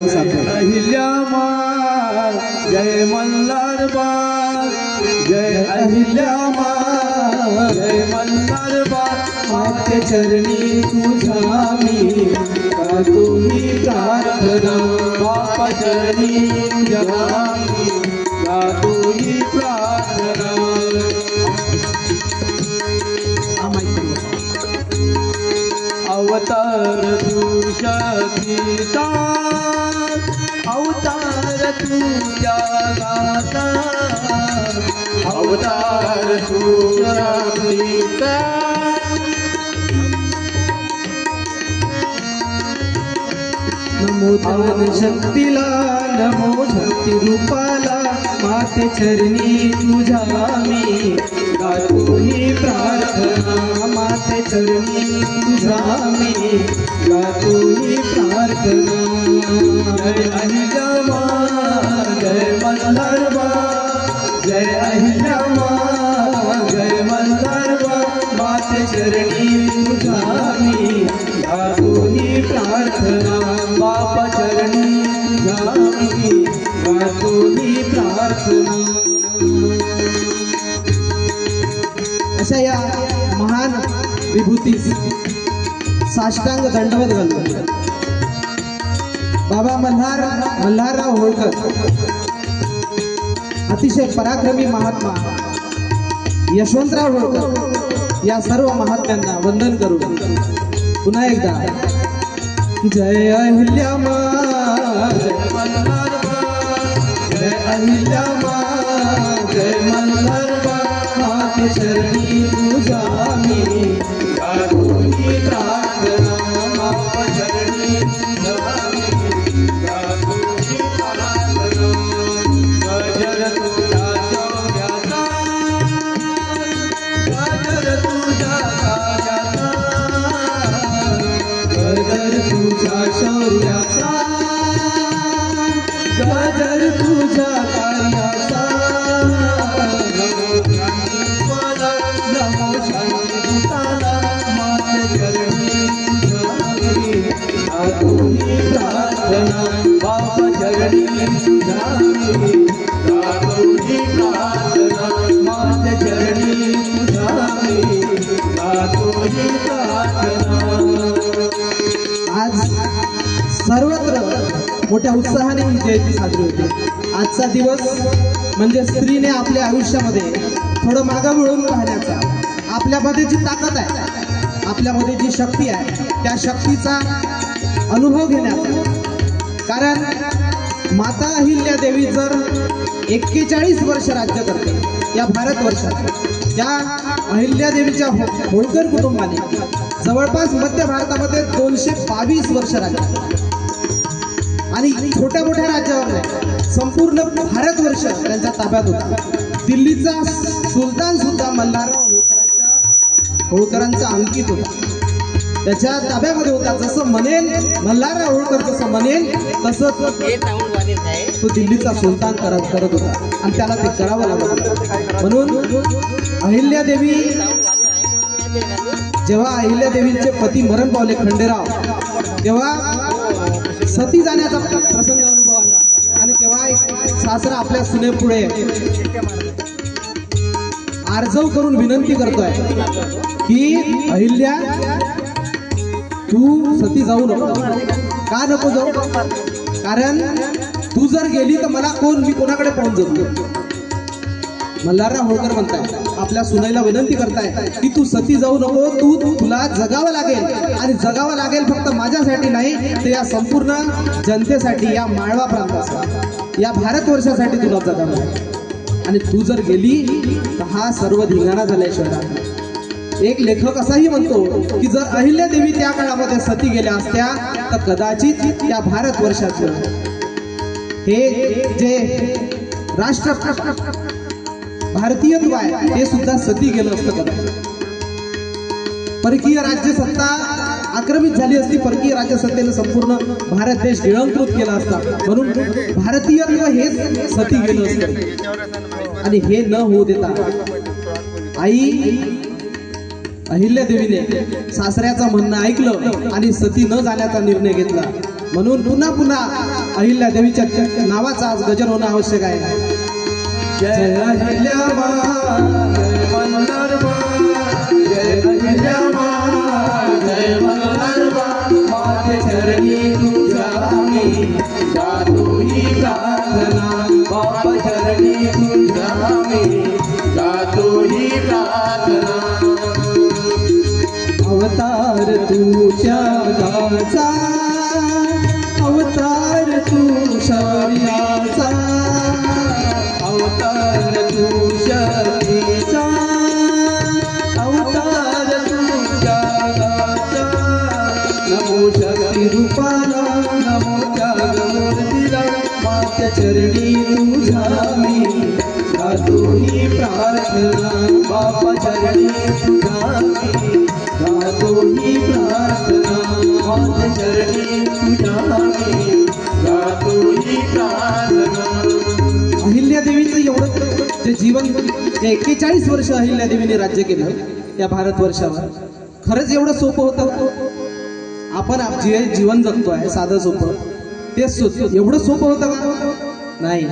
अहिल्यामा जय मल्हारबा, जय अहिल्यामा जय मल्हारबा, माते चरणी तुझा मी करतोही प्रार्थना, बापा चरणी तुझा मी करतोही प्रार्थना। अवतार तू शक्तीचा, अवतार तू जगाचा, अवतार तू शक्तीचा। नमो धन शक्तीला, नमो शक्ती रूपाला, माते चरणी तुझा मी गातोही प्रार्थना, माते चरणी तुझा मी गातोही प्रार्थना। जय अहिल्यामा जय मल्हारबा, जय अहिल्यामा जय मल्हारबा, माते चरणी तुझा मी गातोही प्रार्थना, बापा चरणी तुझा मी गातोही प्रार्थना। अशा या महान विभूतीस साष्टांग दंडवत घालतो। बाबा मल्हारराव होळकर अतिशय पराक्रमी महात्मा यशवंतराव होळकर या सर्व महात्म्यांना वंदन करू। पुन्हा एकदा जय अहिल्यामा जय मल्हारबा, जय अहिल्यामा जय मल्हारबा, माते चरणी तुझा मी गातोही प्रार्थना, बापा चरणी तुझा मी गातोही प्रार्थना। गजर तुझा शौर्याचा, गजर तुझा कार्याचा, गजर तुझा शौर्याचा, गजर तुझा कार्याचा। नमो शांतीला, माते चरणी तुझा मी गातोही प्रार्थना, बापा चरणी तुझा मी गातोही प्रार्थना, माते चरणी तुझा मी गातोही प्रार्थना। आज सर्वत्र मोठ्या उत्साहाने ही जयंती साजरी होते। आजचा दिवस म्हणजे स्त्रीने आपल्या आयुष्यामध्ये थोडं मागं वळून पाहण्याचा, आपल्यामध्ये जी ताकद आहे, आपल्यामध्ये जी शक्ती आहे, त्या शक्तीचा अनुभव घेण्याचा। कारण माता अहिल्या देवी जर 41 वर्ष राज्य करते या भारतवर्षात, त्या अहिल्या देवीच्या होळकर कुटुंबाने जवळपास मध्य भारतामध्ये 222 वर्ष राज्य, आणि छोट्या मोठ्या राज्यावर संपूर्ण भारतवर्ष त्यांच्या ताब्यात होता। दिल्लीचा सुलतान सुद्धा मल्हारराव होळकरांचा अंकित होता, त्याच्या ताब्यामध्ये होता। जसं म्हणेल मल्हारराव होळकर, जसं म्हणेल तसं तो दिल्लीचा सुलतान करत होता, आणि त्याला ते करावं लागत होतं। म्हणून अहिल्यादेवी, जेव्हा अहिल्यादेवींचे पती मरण पावले खंडेराव, तेव्हा सती जाण्याचा प्रसंग अनुभव आला, आणि तेव्हा एक सासरा आपल्या सुनेपुढे आर्जव करून विनंती करतोय की अहिल्या, तू सती जाऊ नको। का नको जाऊ? कारण तू जर गेली तर मला कोण, मी कोणाकडे पाहून जाऊ? मल्हारराव होळकर म्हणताय, आपल्या सुनेला विनंती करताय की तू सती जाऊ नको, तुला जगावं लागेल, आणि जगावं लागेल फक्त माझ्यासाठी नाही, तर या संपूर्ण जनतेसाठी, या माळवा प्रांतासाठी, या भारतवर्षासाठी तुला जगावं लागेल। आणि तू जर गेली तर हा सर्व धिंगाणा झाल्याशिवाय। एक लेखक असाही म्हणतो की जर अहिल्यादेवी त्या काळामध्ये सती गेल्या असत्या तर कदाचित त्या भारतवर्षाचं हे जे राष्ट्र भारतीयत्व आहे ते सुद्धा सती गेलं असतं कदाचित। परकीय राज्यसत्ता आक्रमित झाली असती, परकीय राज्यसत्तेने संपूर्ण भारत देश गिळंकृत केला असता, म्हणून भारतीयत्व हेच सती गेलं असतं। आणि हे न होऊ देता आई अहिल्यादेवीने सासऱ्याचं म्हणणं ऐकलं आणि सती न जाण्याचा निर्णय घेतला। म्हणून पुन्हा पुन्हा अहिल्या देवीच्या नावाचा आज गजर होणं आवश्यक आहे. जय अहिल्याबा जय मल्हारबा जय अहिल्याबा जय मल्हारबा माझे चरणी तुझ्या मी गातो ही प्रार्थना बाबा चरणी तुझ्या मी गातो ही प्रार्थना. अवतार तुझ्या गाचा अवतार तू शौर्याचा अवतार तू शक्तीचा अवतार तू जगाचा. नमो शक्ती रूपाला नमो त्यागमूर्तीला माझ्या चरणी तुझ्या मी गातो ही प्रार्थना बाबा चरणी तुझ्या मी गातो ही प्रार्थना माझ्या चरणी तुझ्या मी गातो ही प्रार्थना. अहिल्यादेवीचं एवढं जे जीवन 41 वर्ष अहिल्यादेवीने राज्य केलं या भारतवर्षावर. खरंच एवढं सोपं होतं? आपण जे जीवन जगतो आहे साधं सोपं ते एवढं सोपं होतं का? नाही.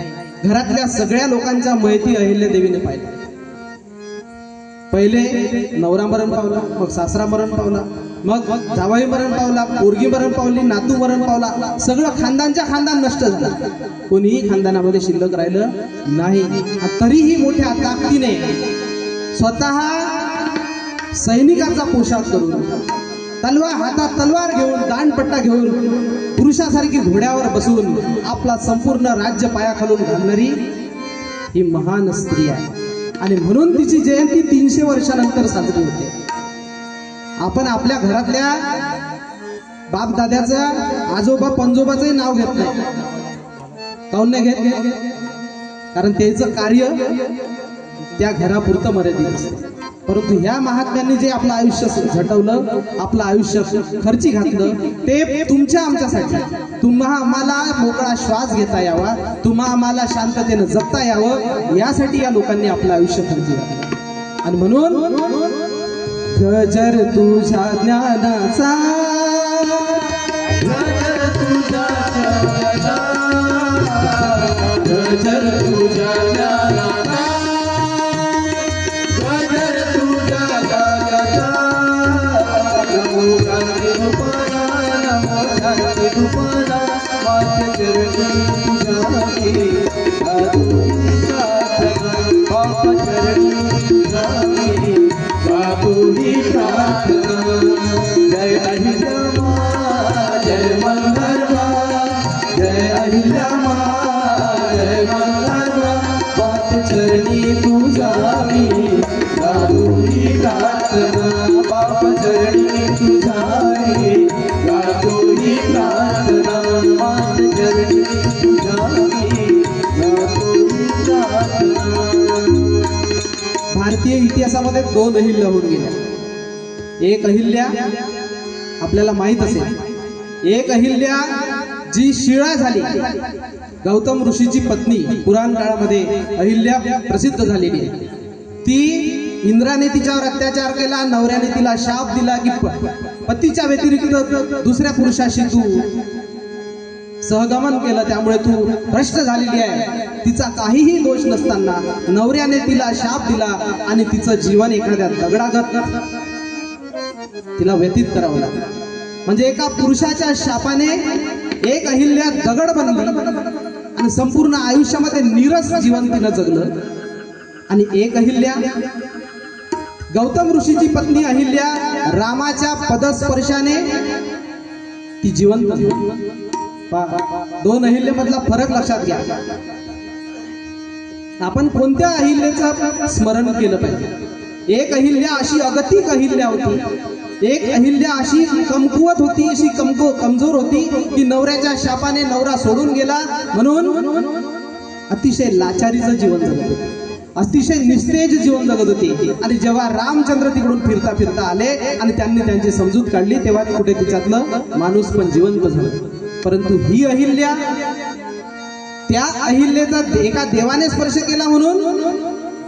घरातल्या सगळ्या लोकांच्या मयती अहिल्यादेवीने पाहिल्या. पहिले नवरा मरण पावला, मग सासरा मरण पावला, मग जावई मरण पावला, पोरगी मरण पावली, नातू मरण पावला. सगळं खानदानच्या खानदान नष्ट झालं. कोणीही खानदानामध्ये शिल्लक राहिलं नाही. तरीही मोठ्या ताकदीने स्वतः सैनिकाचा पोशाख करून तलवार हातात तलवार घेऊन दांडपट्टा घेऊन पुरुषासारखी घोड्यावर बसून आपला संपूर्ण राज्य पायाखालून घालणारी ही महान स्त्री आहे. आणि म्हणून तिची जयंती 300 वर्षानंतर साजरी होते. आपण आपल्या घरातल्या बाप दाद्याचं आजोबा पंजोबाचंही नाव घेत नाही. काऊन नाही घेत? कारण त्याचं कार्य त्या घरापुरतं मर्यादित असतं. परंतु ह्या महात्म्यांनी जे आपलं आयुष्य झटवलं, आपलं आयुष्य खर्ची घातलं, ते तुमच्या आमच्यासाठी, तुम्हा आम्हाला मोकळा श्वास घेता यावा, तुम्हा आम्हाला शांततेनं जगता यावं, यासाठी या लोकांनी आपलं आयुष्य खर्ची घातलं. आणि म्हणून गजर तुझ्या ज्ञानाचा गजर तुझ्या ज्ञानाचा गजर तुझ्या ज्ञानाचा गजर तुझ्या ज्ञानाचा. नमो शांती रूपाला नमो शांती रूपाला माझ्या चरणी तुझ्या मी गातो ही प्रार्थना बाबा चरणी तुझ्या मी गातो ही प्रार्थना. जय अहिल्याबा जय मल्हारबा जय अहिल्याबा जय मल्हारबा माझ्या चरणी तुझ्या मी गातो ही प्रार्थना बाबा चरणी तुझ्या मी गातो ही प्रार्थना माझ्या चरणी तुझ्या मी गातो ही प्रार्थना. भारतीय इतिहासामध्ये 2 अहिल्या होऊन गेल्या. एक अहिल्या आपल्याला माहित असेल, एक अहिल्या जी शिळा झाली, गौतम ऋषीची पत्नी, पुराण काळामध्ये अहिल्या प्रसिद्ध झालेली आहे. ती इंद्राने तिच्यावर अत्याचार केला, नवऱ्याने तिला शाप दिला की पतीच्या व्यतिरिक्त दुसऱ्या पुरुषाशी तू सहगमन केलं, त्यामुळे तू भ्रष्ट झालेली आहे. तिचा काहीही दोष नसताना नवऱ्याने तिला शाप दिला आणि तिचं जीवन एखाद्या दगडागत तिला व्यतीत करावं लागलं. म्हणजे एका पुरुषाच्या शापाने एक अहिल्या दगड बनली आणि संपूर्ण आयुष्यामध्ये नीरस जीवन तिनं जगलं. आणि एक अहिल्या गौतम ऋषीची पत्नी अहिल्या रामाच्या पदस्पर्शाने ती जिवंत झाली. 2 अहिल्यामधला फरक लक्षात घ्या. आपण कोणत्या अहिल्याचं स्मरण केलं पाहिजे? एक अहिल्या अशी अगतिक अहिल्या होती, एक अहिल्या अशी कमकुवत होती, अशी कमजोर होती की नवऱ्याच्या शापाने नवरा सोडून गेला, म्हणून अतिशय लाचारीचं जीवन जगत होती, अतिशय निस्तेज जीवन जगत होती. आणि जेव्हा रामचंद्र तिकडून फिरता फिरता आले आणि त्यांनी त्यांची समजूत काढली, तेव्हा कुठे तिच्यातलं माणूस पण जिवंत झालं. परंतु ही अहिल्या, त्या अहिल्याचा एका देवाने स्पर्श केला म्हणून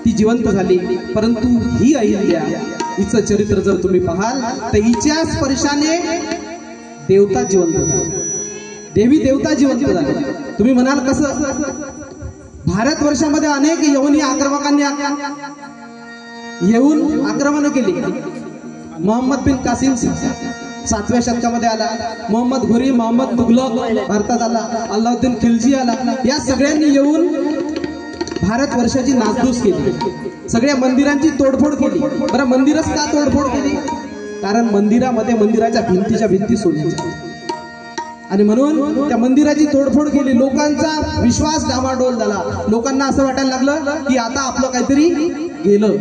ती जिवंत झाली. परंतु ही अहिल्या, हिचं चरित्र जर तुम्ही पाहाल तर हिच्या स्पर्शाने देवता जिवंत झाला. देवी देवता जिवंत झाले. तुम्ही म्हणाल कसं? भारतवर्षामध्ये अनेक यवनी आक्रमकांनी येऊन आक्रमण केली. मोहम्मद बिन कासिम 7व्या शतकामध्ये आला. मोहम्मद घुरी, मोहम्मद तुगलक भारतात आला. अल्लाउद्दीन खिलजी आला. या सगळ्यांनी येऊन भारतवर्षाची नासधूस केली. सगळ्या मंदिरांची तोडफोड केली. बरं, मंदिरच का तोडफोड केली? कारण मंदिरामध्ये मंदिराच्या भिंती सोडल्या आणि म्हणून त्या मंदिराची तोडफोड केली. लोकांचा विश्वास डामाडोल झाला. लोकांना असं वाटायला लागलं की आता आपलं काहीतरी गेलं,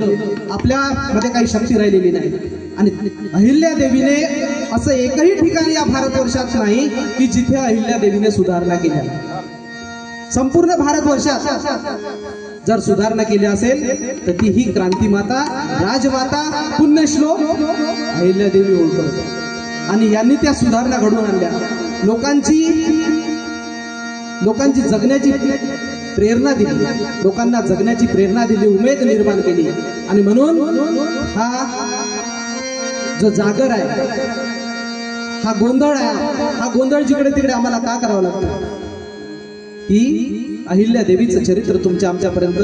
आपल्यामध्ये काही शक्ती राहिलेली नाही. आणि अहिल्या देवीने असं एकही ठिकाणी या भारतवर्षात नाही की जिथे अहिल्या देवीने सुधारणा केल्या. संपूर्ण भारतवर्षात जर सुधारणा केली असेल तर ती ही क्रांतिमाता, राजमाता, पुण्यश्लोक अहिल्या देवी ओळखत. आणि यांनी त्या सुधारणा घडवून आणल्या. लोकांची जगण्याची प्रेरणा दिली. लोकांना जगण्याची प्रेरणा दिली, उमेद निर्माण केली. आणि म्हणून हा जो जागर आहे, हा गोंधळ आहे, हा गोंधळ जिकडे तिकडे आम्हाला का करावा लागतो? की अहिल्या देवीचं चरित्र तुमच्या आमच्यापर्यंत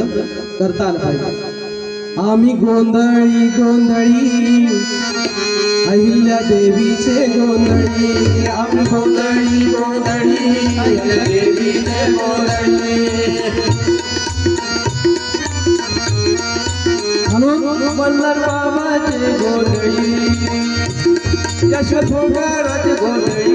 करता आलं पाहिजे. आम्ही गोंधळी गोंधळी अहिल्या देवीचे गोंधळी, आम्ही गोंधळी गोंधळी अहिल्या देवीचे गोंधळी. म्हणून मल्हार बाबाचे गोंधळी, यशोधराचे गोंधळी,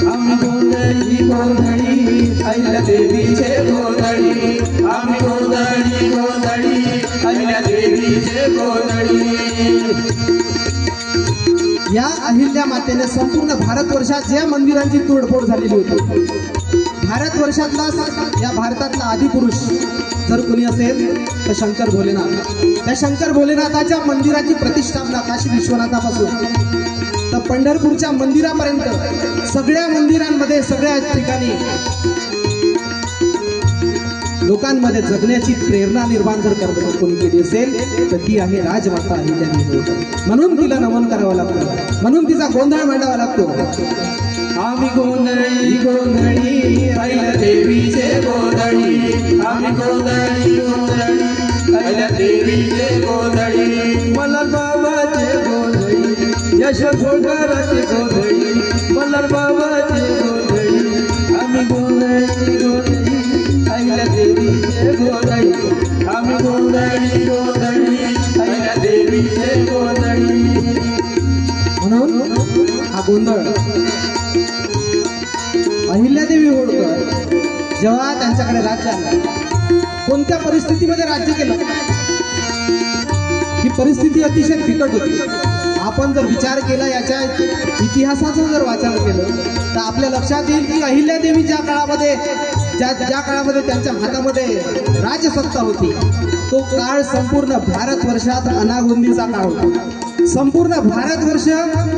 आम्ही गोंधळी गोंधळी अहिल्या देवीचे गोंधळी, आम्ही गोंधळी गोंधळी अहिल्या देवीचे गोंधळी. या अहिल्या मातेने संपूर्ण भारतवर्षात ज्या मंदिरांची तोडफोड झालेली होती, भारतवर्षातला या भारतातला आदिपुरुष जर कोणी असेल तर शंकर भोलेनाथ. त्या शंकर भोलेनाथाच्या मंदिराची प्रतिष्ठापना काशी विश्वनाथापासून तर पंढरपूरच्या मंदिरापर्यंत सगळ्या मंदिरांमध्ये, सगळ्या ठिकाणी लोकांमध्ये जगण्याची प्रेरणा निर्माण जर कोणी केली असेल तर ती आहे राजमाता अहिल्या देवी. म्हणून तिला नमन करावं लागतं, म्हणून तिचा गोंधळ मांडावा लागतो. आम्ही गोंधळी गोंधळी अहिल्या देवीचे गोंधळी, आम्ही गोंधळी गोंधळी अहिल्या देवीचे गोंधळी. मल्हार बाबाचे गोंधळी, यशोधराचे गोंधळी, मल्हार बाबाचे गोंधळी, आम्ही गोंधळी गोंधळी अहिल्या देवीचे गोंधळी, आम्ही गोंधळी गोंधळी अहिल्या देवीचे गोंधळी. म्हणून हा गोंधळ अहिल्यादेवी होळकर जेव्हा त्यांच्याकडे राज्य आलं, कोणत्या परिस्थितीमध्ये राज्य केलं? ही परिस्थिती अतिशय बिकट होती. आपण जर विचार केला, याच्या इतिहासाचं जर वाचन केलं तर आपल्या लक्षात येईल की अहिल्यादेवी ज्या काळामध्ये ज्या काळामध्ये त्यांच्या हातामध्ये राजसत्ता होती, तो काळ संपूर्ण भारतवर्षात अनागोंदीचा काळ होता. संपूर्ण भारतवर्ष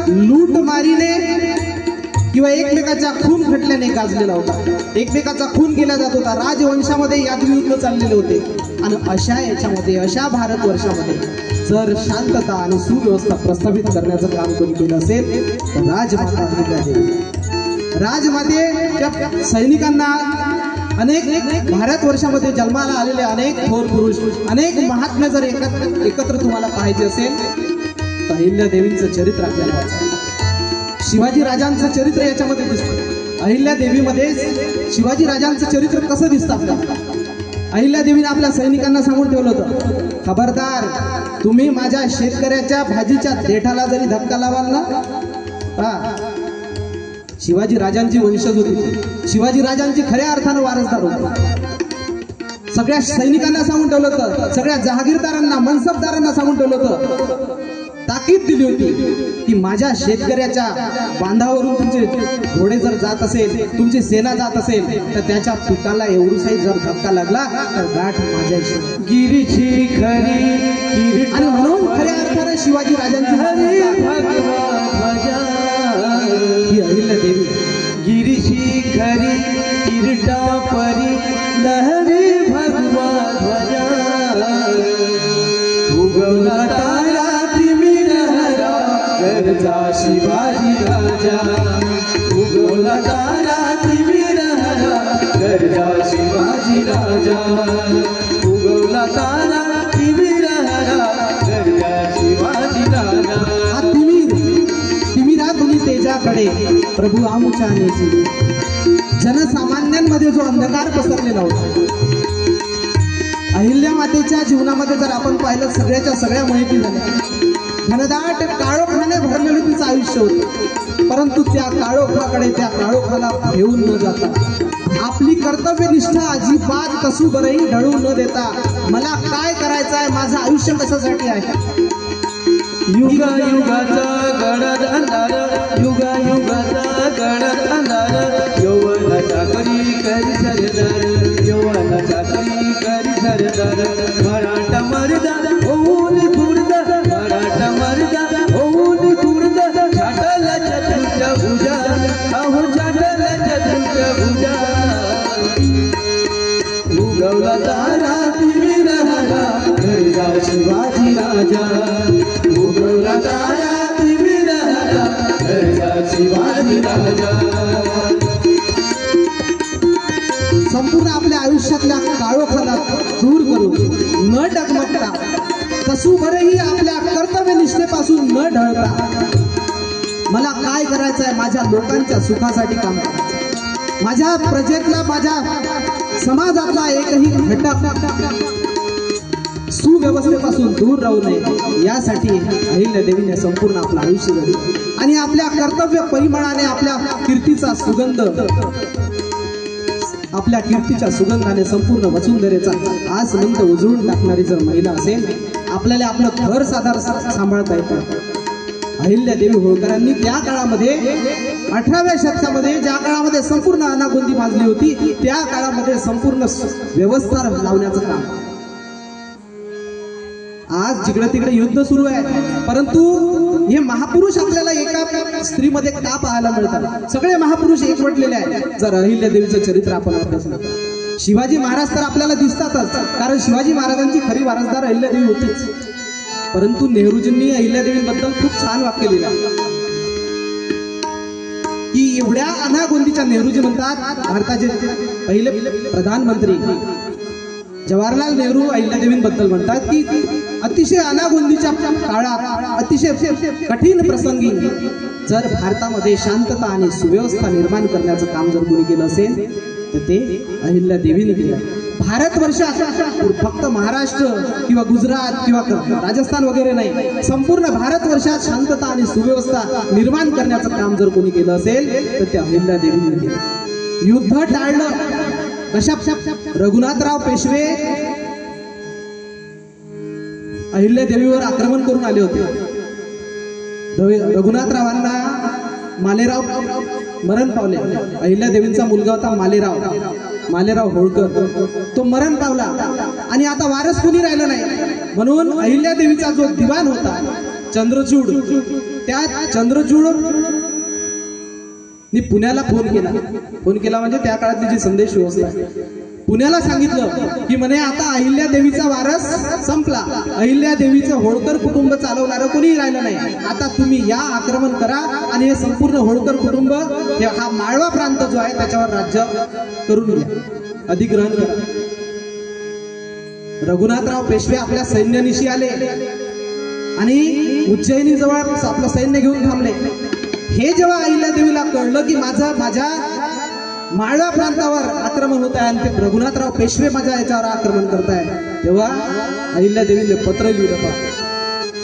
लूटमारीने किंवा एकमेकाच्या खून खटल्याने गाजलेला होता. एकमेकाचा खून केला जात होता. राजवंशामध्ये यादयुद्ध चाललेले होते. आणि अशा याच्यामध्ये, अशा भारतवर्षामध्ये जर शांतता आणि सुव्यवस्था प्रस्थापित करण्याचं काम कोणी केलं असेल तर राजमाता अहिल्या देवी. राजमातेच्या सैनिकांना अनेक भारतवर्षामध्ये जन्माला आलेले अनेक थोर पुरुष, अनेक महात्मे जर एकत्र तुम्हाला पाहायचे असेल तर अहिल्या देवींचं चरित्र आपल्याला वाचायचं. शिवाजी राजांचं चरित्र याच्यामध्ये दिसतं. अहिल्या देवीमध्ये शिवाजी राजांचं चरित्र कसं दिसतं आपल्याला? अहिल्या देवीने आपल्या सैनिकांना सांगून ठेवलं होतं, खबरदार, तुम्ही माझ्या शेतकऱ्याच्या भाजीच्या देठाला जरी धक्का लावाल ना. शिवाजी राजांची वंशज होती. शिवाजी राजांची खऱ्या अर्थानं वारसदार होते. सगळ्या सैनिकांना सांगून ठेवलं होतं, सगळ्या जहागीरदारांना, मनसबदारांना सांगून ठेवलं होतं, ताकीद दिली होती की माझ्या शेतकऱ्याच्या बांधावरून तुमचे घोडे जर जात असेल, तुमची सेना जात असेल तर त्याच्या पिकाला एवढूसाही जर धक्का लागला तर गाठ माझ्याशी गिरीची खरी. आणि म्हणून खऱ्या अर्थाने शिवाजी राजांची ही अहिल्या देवी गिरीची खरी किरीटा परी लहरी भगवा ध्वजा उगवला तारा तिमी लहरा गरजा शिवाजी राजा उगवला उगवला तारा तिमिरहरा गरजा शिवाजी राजा उगवला तारा तिमिरहरा गरजा शिवाजी राजा तिमिरा तुम्ही तेजाकडे प्रभू आमुच्या नेची जनसामान्यांमध्ये जो अंधकार पसरलेला होता अहिल्या मातेच्या जीवनामध्ये जर आपण पाहिलं सगळ्याच्या सगळ्या माहिती झाल्या घनदाट काळोखाने भरलेलं तिचं आयुष्य होतं परंतु त्या काळोखाकडे त्या काळोखाला घेऊन न जाता आपली कर्तव्यनिष्ठा अजिबात कसू बरही ढळू न देता मला काय करायचं आहे माझं आयुष्य कशासाठी आहे युगा युगाचा गडद अंधार युगा युगाचा गडद अंधार यौवनाच्या करी करी सरदार यौवनाच्या करी करी सरदार मराठा मर्दा होऊन खुर्द मराठा मर्दा होऊन खुर्द छाटल चतुर्थ भुजा अहो छाटल चतुर्थ भुजा उगवला तारा तिमिरहरा गरजा शिवाजी राजा उगवला तारा तिमिरहरा गरजा शिवाजी राजा संपूर्ण आपल्या आयुष्यातल्या काळोखाला दूर करून न डगमगता कसुभरही आपल्या कर्तव्यनिष्ठेपासून न ढळता मला काय करायचं आहे माझ्या लोकांच्या सुखासाठी काम करायचं माझ्या प्रजेतला माझ्या समाजातला एकही घटक सुव्यवस्थेपासून दूर राहू नये यासाठी अहिल्यादेवीने संपूर्ण आपलं आयुष्य जगलं आणि आपल्या कर्तव्य परिमळाने आपल्या कीर्तीच्या सुगंधाने संपूर्ण वसुंधरेचा आसमंत उजळून टाकणारी जर महिला असेल आपल्याला आपलं घर साधार सांभाळता येतं अहिल्यादेवी होळकरांनी त्या काळामध्ये 18व्या शतकामध्ये ज्या काळामध्ये संपूर्ण अनागोंदी माजली होती त्या काळामध्ये संपूर्ण व्यवस्था लावण्याचं काम आज जिकडे तिकडे युद्ध सुरू आहे परंतु हे महापुरुष आपल्याला एका स्त्रीमध्ये का पाहायला मिळतात सगळे महापुरुष एकवटलेले आहेत जर अहिल्यादेवीचं चरित्र आपण अभ्यासलं शिवाजी महाराज तर आपल्याला दिसतातच कारण शिवाजी महाराजांची खरी वारसदार अहिल्यादेवी होतीच परंतु नेहरूजींनी अहिल्यादेवीबद्दल खूप छान वाक्य लिहिलं की एवढ्या अनागोंदीच्या नेहरूजी म्हणतात भारताचे पहिले प्रधानमंत्री जवाहरलाल नेहरू अहिल्यादेवींबद्दल म्हणतात की अतिशय अनागोंदीच्या काळात अतिशय कठीण प्रसंगी जर भारतामध्ये शांतता आणि सुव्यवस्था निर्माण करण्याचं काम जर कोणी केलं असेल तर ते अहिल्यादेवीने केलं भारतवर्षात फक्त महाराष्ट्र किंवा गुजरात किंवा राजस्थान वगैरे नाही संपूर्ण भारतवर्षात शांतता आणि सुव्यवस्था निर्माण करण्याचं काम जर कोणी केलं असेल तर ते अहिल्यादेवीने केलं युद्ध टाळलं कशा रघुनाथराव पेशवे अहिल्यादेवीवर आक्रमण करून आले होते रघुनाथरावांना मालेराव मरण पावले अहिल्यादेवींचा मुलगा होता मालेराव होळकर तो मरण पावला आणि आता वारस कोणी राहिलं नाही म्हणून अहिल्यादेवीचा जो दिवाण होता चंद्रचूड त्या चंद्रचूड मी पुण्याला फोन केला म्हणजे त्या काळातली जी संदेश व्यवस्था पुण्याला सांगितलं की म्हणे आता अहिल्यादेवीचा वारस संपला अहिल्यादेवीचं होळकर कुटुंब चालवणारं कोणी राहिलं नाही आता तुम्ही या आक्रमण करा आणि हे संपूर्ण होळकर कुटुंब हा माळवा प्रांत जो आहे त्याच्यावर राज्य करून घ्या अधिग्रहण करा रघुनाथराव पेशवे आपल्या सैन्यानिशी आले आणि उज्जैनी जवळ आपलं सैन्य घेऊन थांबले हे जेव्हा अहिल्यादेवीला कळलं की माझ्या माळवा प्रांतावर आक्रमण होत आहे आणि ते रघुनाथराव पेशवे माझ्या याच्यावर आक्रमण करताय तेव्हा अहिल्यादेवीने पत्र लिहिलं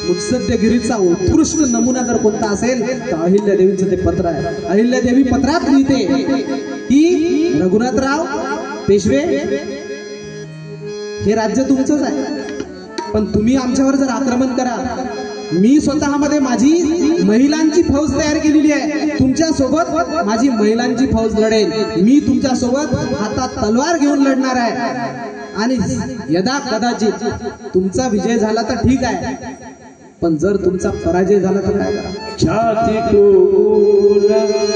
मुत्सद्देगिरीचा उत्कृष्ट नमुना जर कोणता असेल तर अहिल्यादेवीचं ते पत्र आहे अहिल्यादेवी पत्रात लिहिते की रघुनाथराव पेशवे हे राज्य तुमचंच आहे पण तुम्ही आमच्यावर जर आक्रमण करा मी स्वतःमध्ये माझी महिलांची फौज तयार केलेली आहे तुमच्या सोबत माझी महिलांची फौज लढेल मी तुमच्या सोबत हातात तलवार घेऊन लढणार आहे आणि यदा कदाचित तुमचा विजय झाला तर ठीक आहे पण जर तुमचा पराजय झाला तर काय करा छाती ठोकून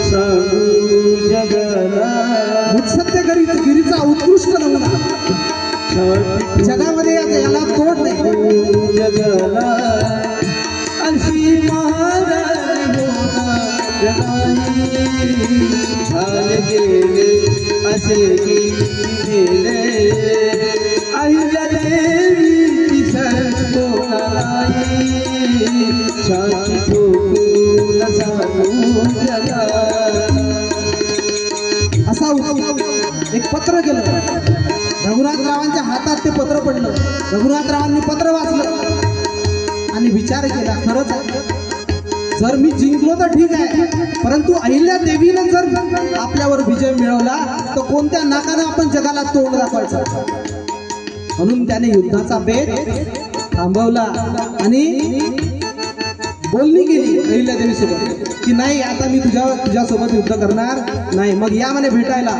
सांगू जगाला मुत्सद्देगिरीचा उत्कृष्ट नमुना जगामध्ये याला तोड नाही जगाला अशी महाराणी होणार नाही झाले गेले असे की गेले अहिल्या देवीची सर्वोनाई छाती ठोकून सांगू जगा असा एक पत्र गेलं रघुनाथरावांच्या हातात. ते पत्र पडलं. रघुनाथरावांनी पत्र वाचलं आणि विचार केला, खरंच जर मी जिंकलो तर ठीक आहे, परंतु अहिल्या देवीने जर आपल्यावर विजय मिळवला तर कोणत्या नाकानं आपण जगाला तोंड दाखवायचं. म्हणून त्याने युद्धाचा बेत थांबवला आणि बोलणी केली अहिल्या देवी सोबत की नाही, आता मी तुझ्यासोबत युद्ध करणार नाही. मग या म्हणे भेटायला,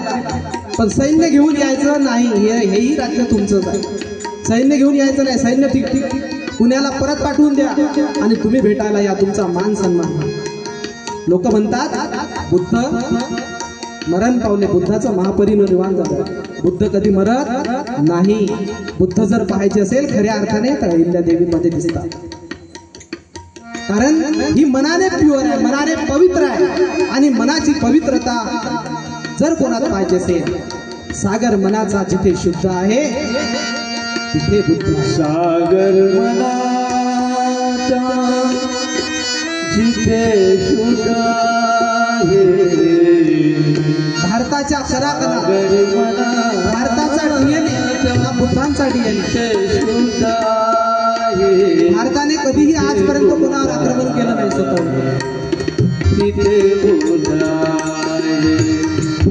पण सैन्य घेऊन यायचं नाही. हेही राज्य तुमचंच आहे. सैन्य घेऊन यायचं नाही. सैन्य ठीक पुण्याला परत पाठवून द्या आणि तुम्ही भेटायला या. तुमचा मान सन्मान. लोक म्हणतात बुद्ध मरण पावले, बुद्धाचं महापरिनिर्वाण झालं. बुद्ध कधी मरत नाही. बुद्ध जर पाहायचे असेल खऱ्या अर्थाने तर अहिल्या देवीमध्ये दिसतात. कारण ही मनाने प्युअर आहे, मनाने पवित्र आहे. आणि मनाची पवित्रता जर कोणाला पाहिजे असेल, सागर मनाचा जिथे शुद्ध आहे तिथे बुद्ध. सागर मनाचा जिथे शुद्ध आहे, भारताच्या कलाकला, भारताचा डीएनए हा बुद्धांचा डीएनए. शुद्ध आहे भारताने कधीही आजपर्यंत कोणावर आक्रमण केलं नाही स्वतः. तिथे बुद्ध आहे,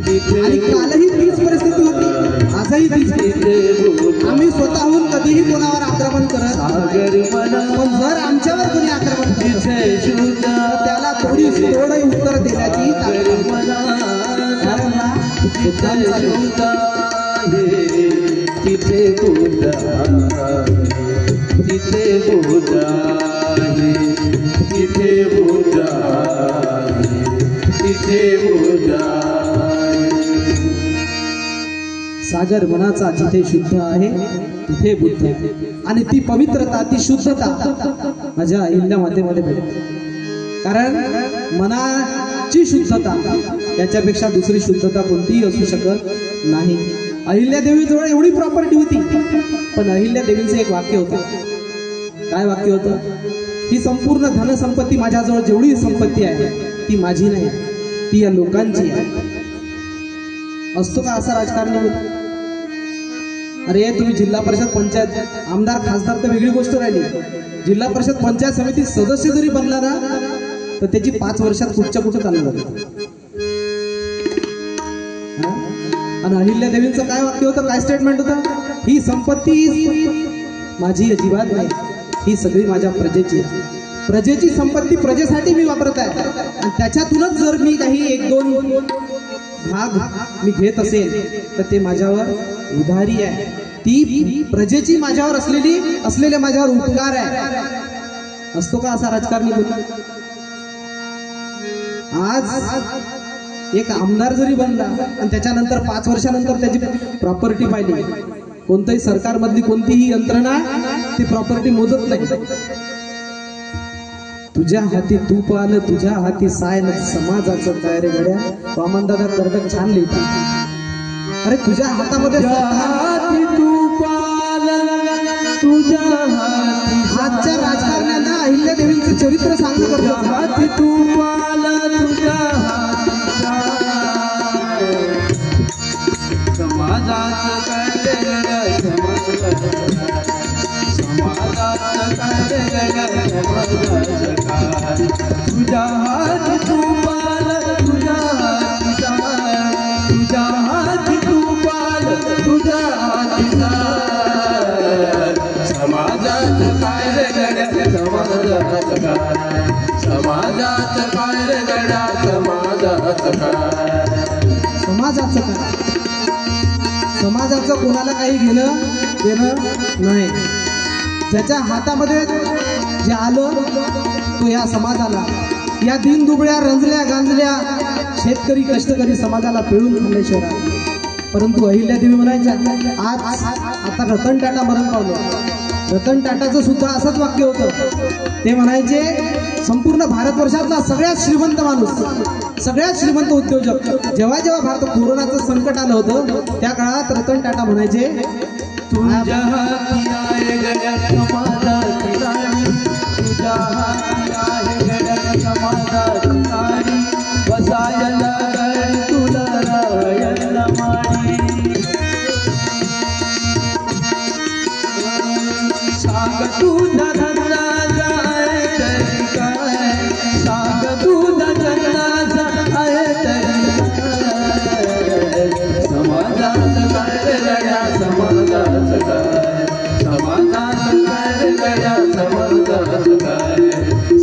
तिथे आणि कालही तीच परिस्थिती होती, आजही तीच परिस्थिती. आम्ही स्वतःहून कधीही कोणावर आक्रमण करत नाही. पण जर आमच्यावर कोणी आक्रमण करत असेल तर त्याला थोडंही उत्तर देण्याची ताकद आहे. कारण हा बुद्धांचा योग. तिथे बुद्ध आहे, तिथे बुद्ध आहे, तिथे बुद्ध आहे, तिथे बुद्ध आहे. सागर मनाचा जिथे शुद्ध आहे तिथे बुद्ध आहे. आणि ती पवित्रता, ती शुद्धता माझ्या अहिल्या मातेमध्ये भेटते. कारण मनाची शुद्धता याच्यापेक्षा दुसरी शुद्धता कोणतीही असू शकत नाही. अहिल्या देवीजवळ एवढी प्रॉपर्टी होती, पण अहिल्या देवीचं एक वाक्य होतं. काय वाक्य होतं? ही संपूर्ण धनसंपत्ती माझ्याजवळ जेवढी संपत्ती आहे ती माझी नाही, ती या लोकांची आहे. असतो का असा राजकारणी? अरे तुम्ही जिल्हा परिषद पंचायत आमदार खासदार तर वेगळी गोष्ट राहिली. जिल्हा परिषद पंचायत समिती सदस्य जरी बनला ना तर त्याची 5 वर्षात कुठच्या कुठं चालू जाते. आणि अहिल्या देवींचं काय वाक्य होतं, काय स्टेटमेंट होतं? ही संपत्ती माझी अजिबात नाही, ही सगळी माझ्या प्रजेची आहे. प्रजेची संपत्ती प्रजेसाठी मी वापरत आहे. आणि त्याच्यातूनच जर मी काही 1-2 भाग मी घेत असेल तर ते माझ्यावर उधारी आहे. ती प्रजेची माझ्यावर असलेले माझ्यावर उपकार आहे. असतो का असा राजकारणी? आज एक आमदार जरी बनला आणि त्याच्यानंतर 5 वर्षानंतर त्याची प्रॉपर्टी पाहिली, कोणत्याही सरकारमधली कोणतीही यंत्रणा ती प्रॉपर्टी मोजत नाही. तुझ्या हाती तूप आलं, तुझ्या हाती साय न समाजाचं काय रे गड्या. वामनदादा कर्डक छान लिहितात. अरे तुझ्या हातामध्ये तूप आलं, तुझ्या हाती. आजच्या राजकारण्यांना अहिल्या देवींचं चरित्र सांगणं गरजेचं. हाती तूप आलं, तुझ्या हाती समाजाचं काय समाजाचं काय तुझ्या हाती तूप आलं, तुझ्या हाती तुझ्या हाती तूप आलं, तुझ्या हाती समाजाचं काय रे गड्या, समाजाचं काय, समाजाचं काय रे गड्या, समाजाचं काय. समाजाचं काय? समाजाचं कोणाला काही घेणं देणं नाही. ज्याच्या हातामध्ये जे आलं तो या समाजाला, या दीन दुबळ्या रंजल्या गांजल्या शेतकरी कष्टकरी समाजाला पिळून खाल्ल्याशिवाय. परंतु अहिल्या देवी म्हणायच्या आज आता रतन टाटा मरण पावले, रतन टाटाचं सुद्धा असंच वाक्य होतं. ते म्हणायचे संपूर्ण भारतवर्षातला सगळ्यात श्रीमंत माणूस, सगळ्यात श्रीमंत उद्योजक. जेव्हा जेव्हा भारत कोरोनाचं संकट आलं होतं त्या काळात रतन टाटा म्हणायचे तुझ्या हाती आहे गड्या समाजाची राणी, तुझ्या हाती आहे गड्या समाजाची राणी, बसायला गड तुला राहायला माडी. सांग तुझा धंदा आहे तरी काय, सांग तुझा धंदा आहे तरी काय, समाजाचं काय रे गड्या समाजाचं काय, समाजाचं काय रे गड्या समाजाचं काय,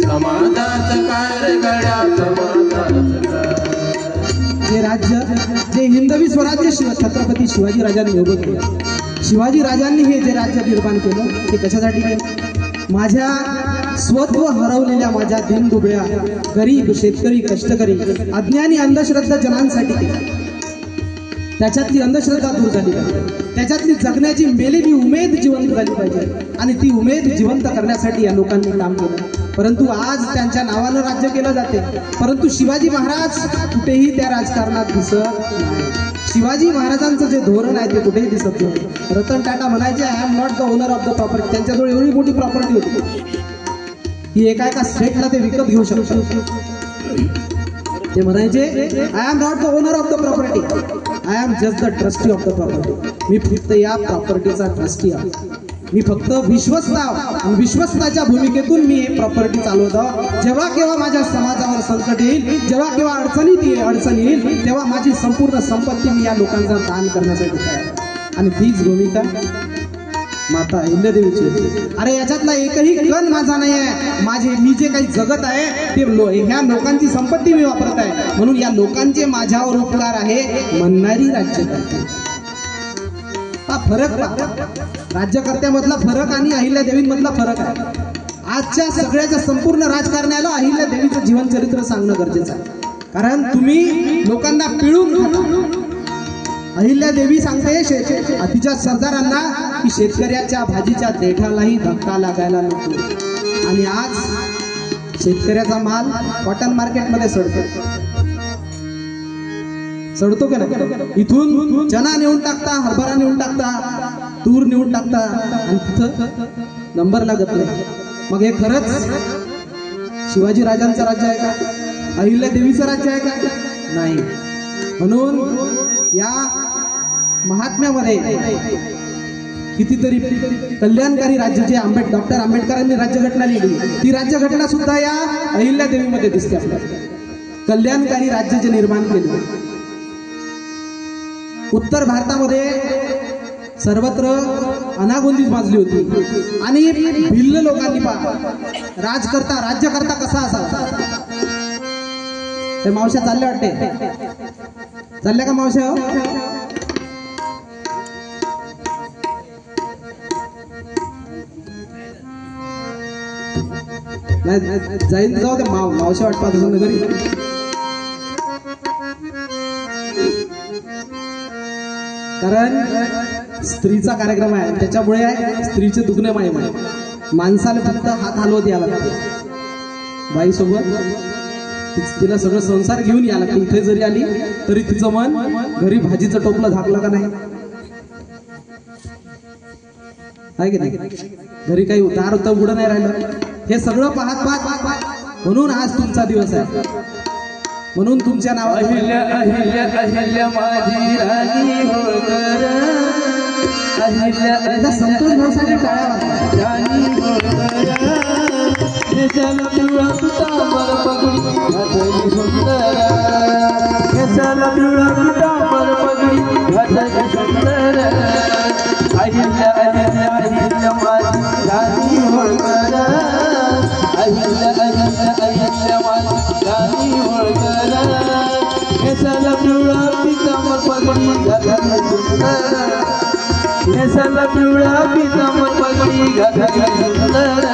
समाजाचं काय रे गड्या समाजाचं काय. जे राज्य, जे हिंदवी स्वराज्य छत्रपती शिवाजी राजांनी उभं केलं. शिवाजी राजांनी हे जे राज्य निर्माण केलं ते कशासाठी केलं? माझ्या स्वत्व हरवलेल्या माझ्या दिनदुबळ्या गरीब शेतकरी कष्टकरी अज्ञानी अंधश्रद्धा जनांसाठी केलं. त्याच्यातली अंधश्रद्धा दूर झाली पाहिजे, त्याच्यातली जगण्याची मेलेली उमेद जिवंत झाली पाहिजे आणि ती उमेद जिवंत करण्यासाठी या लोकांनी काम केलं. परंतु आज त्यांच्या नावानं राज्य केलं जाते, परंतु शिवाजी महाराज कुठेही त्या राजकारणात दिसत नाही. शिवाजी महाराजांचं जे धोरण आहे ते कुठेही दिसत नाही. रतन टाटा म्हणायचे I am not the owner of the property. त्यांच्याजवळ एवढी मोठी प्रॉपर्टी होती की एका एका स्टेटला ते विकत घेऊ शकतात. ते म्हणायचे I am not the owner of the property, I am just the trustee of the property. मी फक्त या प्रॉपर्टीचा ट्रस्टी आहे, मी फक्त विश्वस्त आणि विश्वस्ताच्या भूमिकेतून मी हे प्रॉपर्टी चालवतो. जेव्हा केव्हा माझ्या समाजावर संकट येईल, जेव्हा केव्हा अडचण येईल तेव्हा माझी संपूर्ण संपत्ती मी या लोकांचा दान करण्यासाठी तयार आहे. आणि तीच भूमिका माता अहिल्यादेवीची होती. अरे याच्यातला एकही कण माझा नाही आहे. मी जे काही जगत आहे ते ह्या लोकांची संपत्ती मी वापरत आहे, म्हणून या लोकांचे माझ्यावर उपकार आहे म्हणणारी राज्यकर्ते. हा फरक राज्यकर्त्यामधला फरक आणि अहिल्यादेवींमधला फरक आहे. आजच्या सगळ्याच्या संपूर्ण राजकारण्याला अहिल्यादेवीचं जीवन चरित्र सांगणं गरजेचं आहे, कारण तुम्ही लोकांना पिळून खाता. अहिल्यादेवी सांगते तिच्या सरदारांना की शेतकऱ्याच्या भाजीच्या देठालाही धक्का लागायला नको. आणि आज शेतकऱ्याचा माल कॉटन मार्केटमध्ये सडतो का नाही? इथून चना नेऊन टाकता, हरभरा नेऊन टाकता, तूर नेऊन टाकता आणि तिथं नंबर लागत नाही. मग हे खरंच शिवाजी राजांचं राज्य आहे का? अहिल्यादेवीचं राज्य आहे का? नाही. म्हणून या महात्म्यामध्ये कितीतरी कल्याणकारी राज्य जे डॉक्टर आंबेडकरांनी राज्यघटना लिहिली, ती राज्यघटना सुद्धा या अहिल्यादेवीमध्ये दिसते आपल्याला. कल्याणकारी राज्य जे निर्माण केले. उत्तर भारतामध्ये सर्वत्र अनागोंदीच माजली होती आणि भिल्ल लोकांनी राज्यकर्ता कसा असावा. ते मावश्या चालल्या वाटते, चालल्या का मावश्या? जाईल जाऊ दे, मावश्या वाटतात घरी. कारण स्त्रीचा कार्यक्रम आहे, त्याच्यामुळे स्त्रीचे दुखणे माय माणसाला फक्त हात हलवत यायला लागते. बाई सोबत तिला सगळं संसार घेऊन यायला लागते. इथे जरी आली तरी तिचं मन घरी भाजीचं टोपलं झाकलं का नाही आहे की नाही? घरी काही दार होतं उघडं नाही राहिलं. हे सगळं पाहत म्हणून आज तुमचा दिवस आहे. म्हणून तुमच्या नावात अहिल्या अहिल्या अहिल्या माझी राणी होळकर, अहिल्या संतोष भाऊसाठी टाळ्या वाजवा. राणी होळकर, केसाला पिवळा पितांबर पगडी घातली सुंदर, केसाला पिवळा पितांबर पगडी घातली सुंदर. अहिल्या अहिल्या अहिल्या माझी राणी होळकर, अहिल्या अहिल्या अहिल्या माझी राणी होळकर, केसाला पिवळा पितांबर पगडी घातली सुंदर, केसाला पिवळा पितांबर पगडी घातली सुंदर.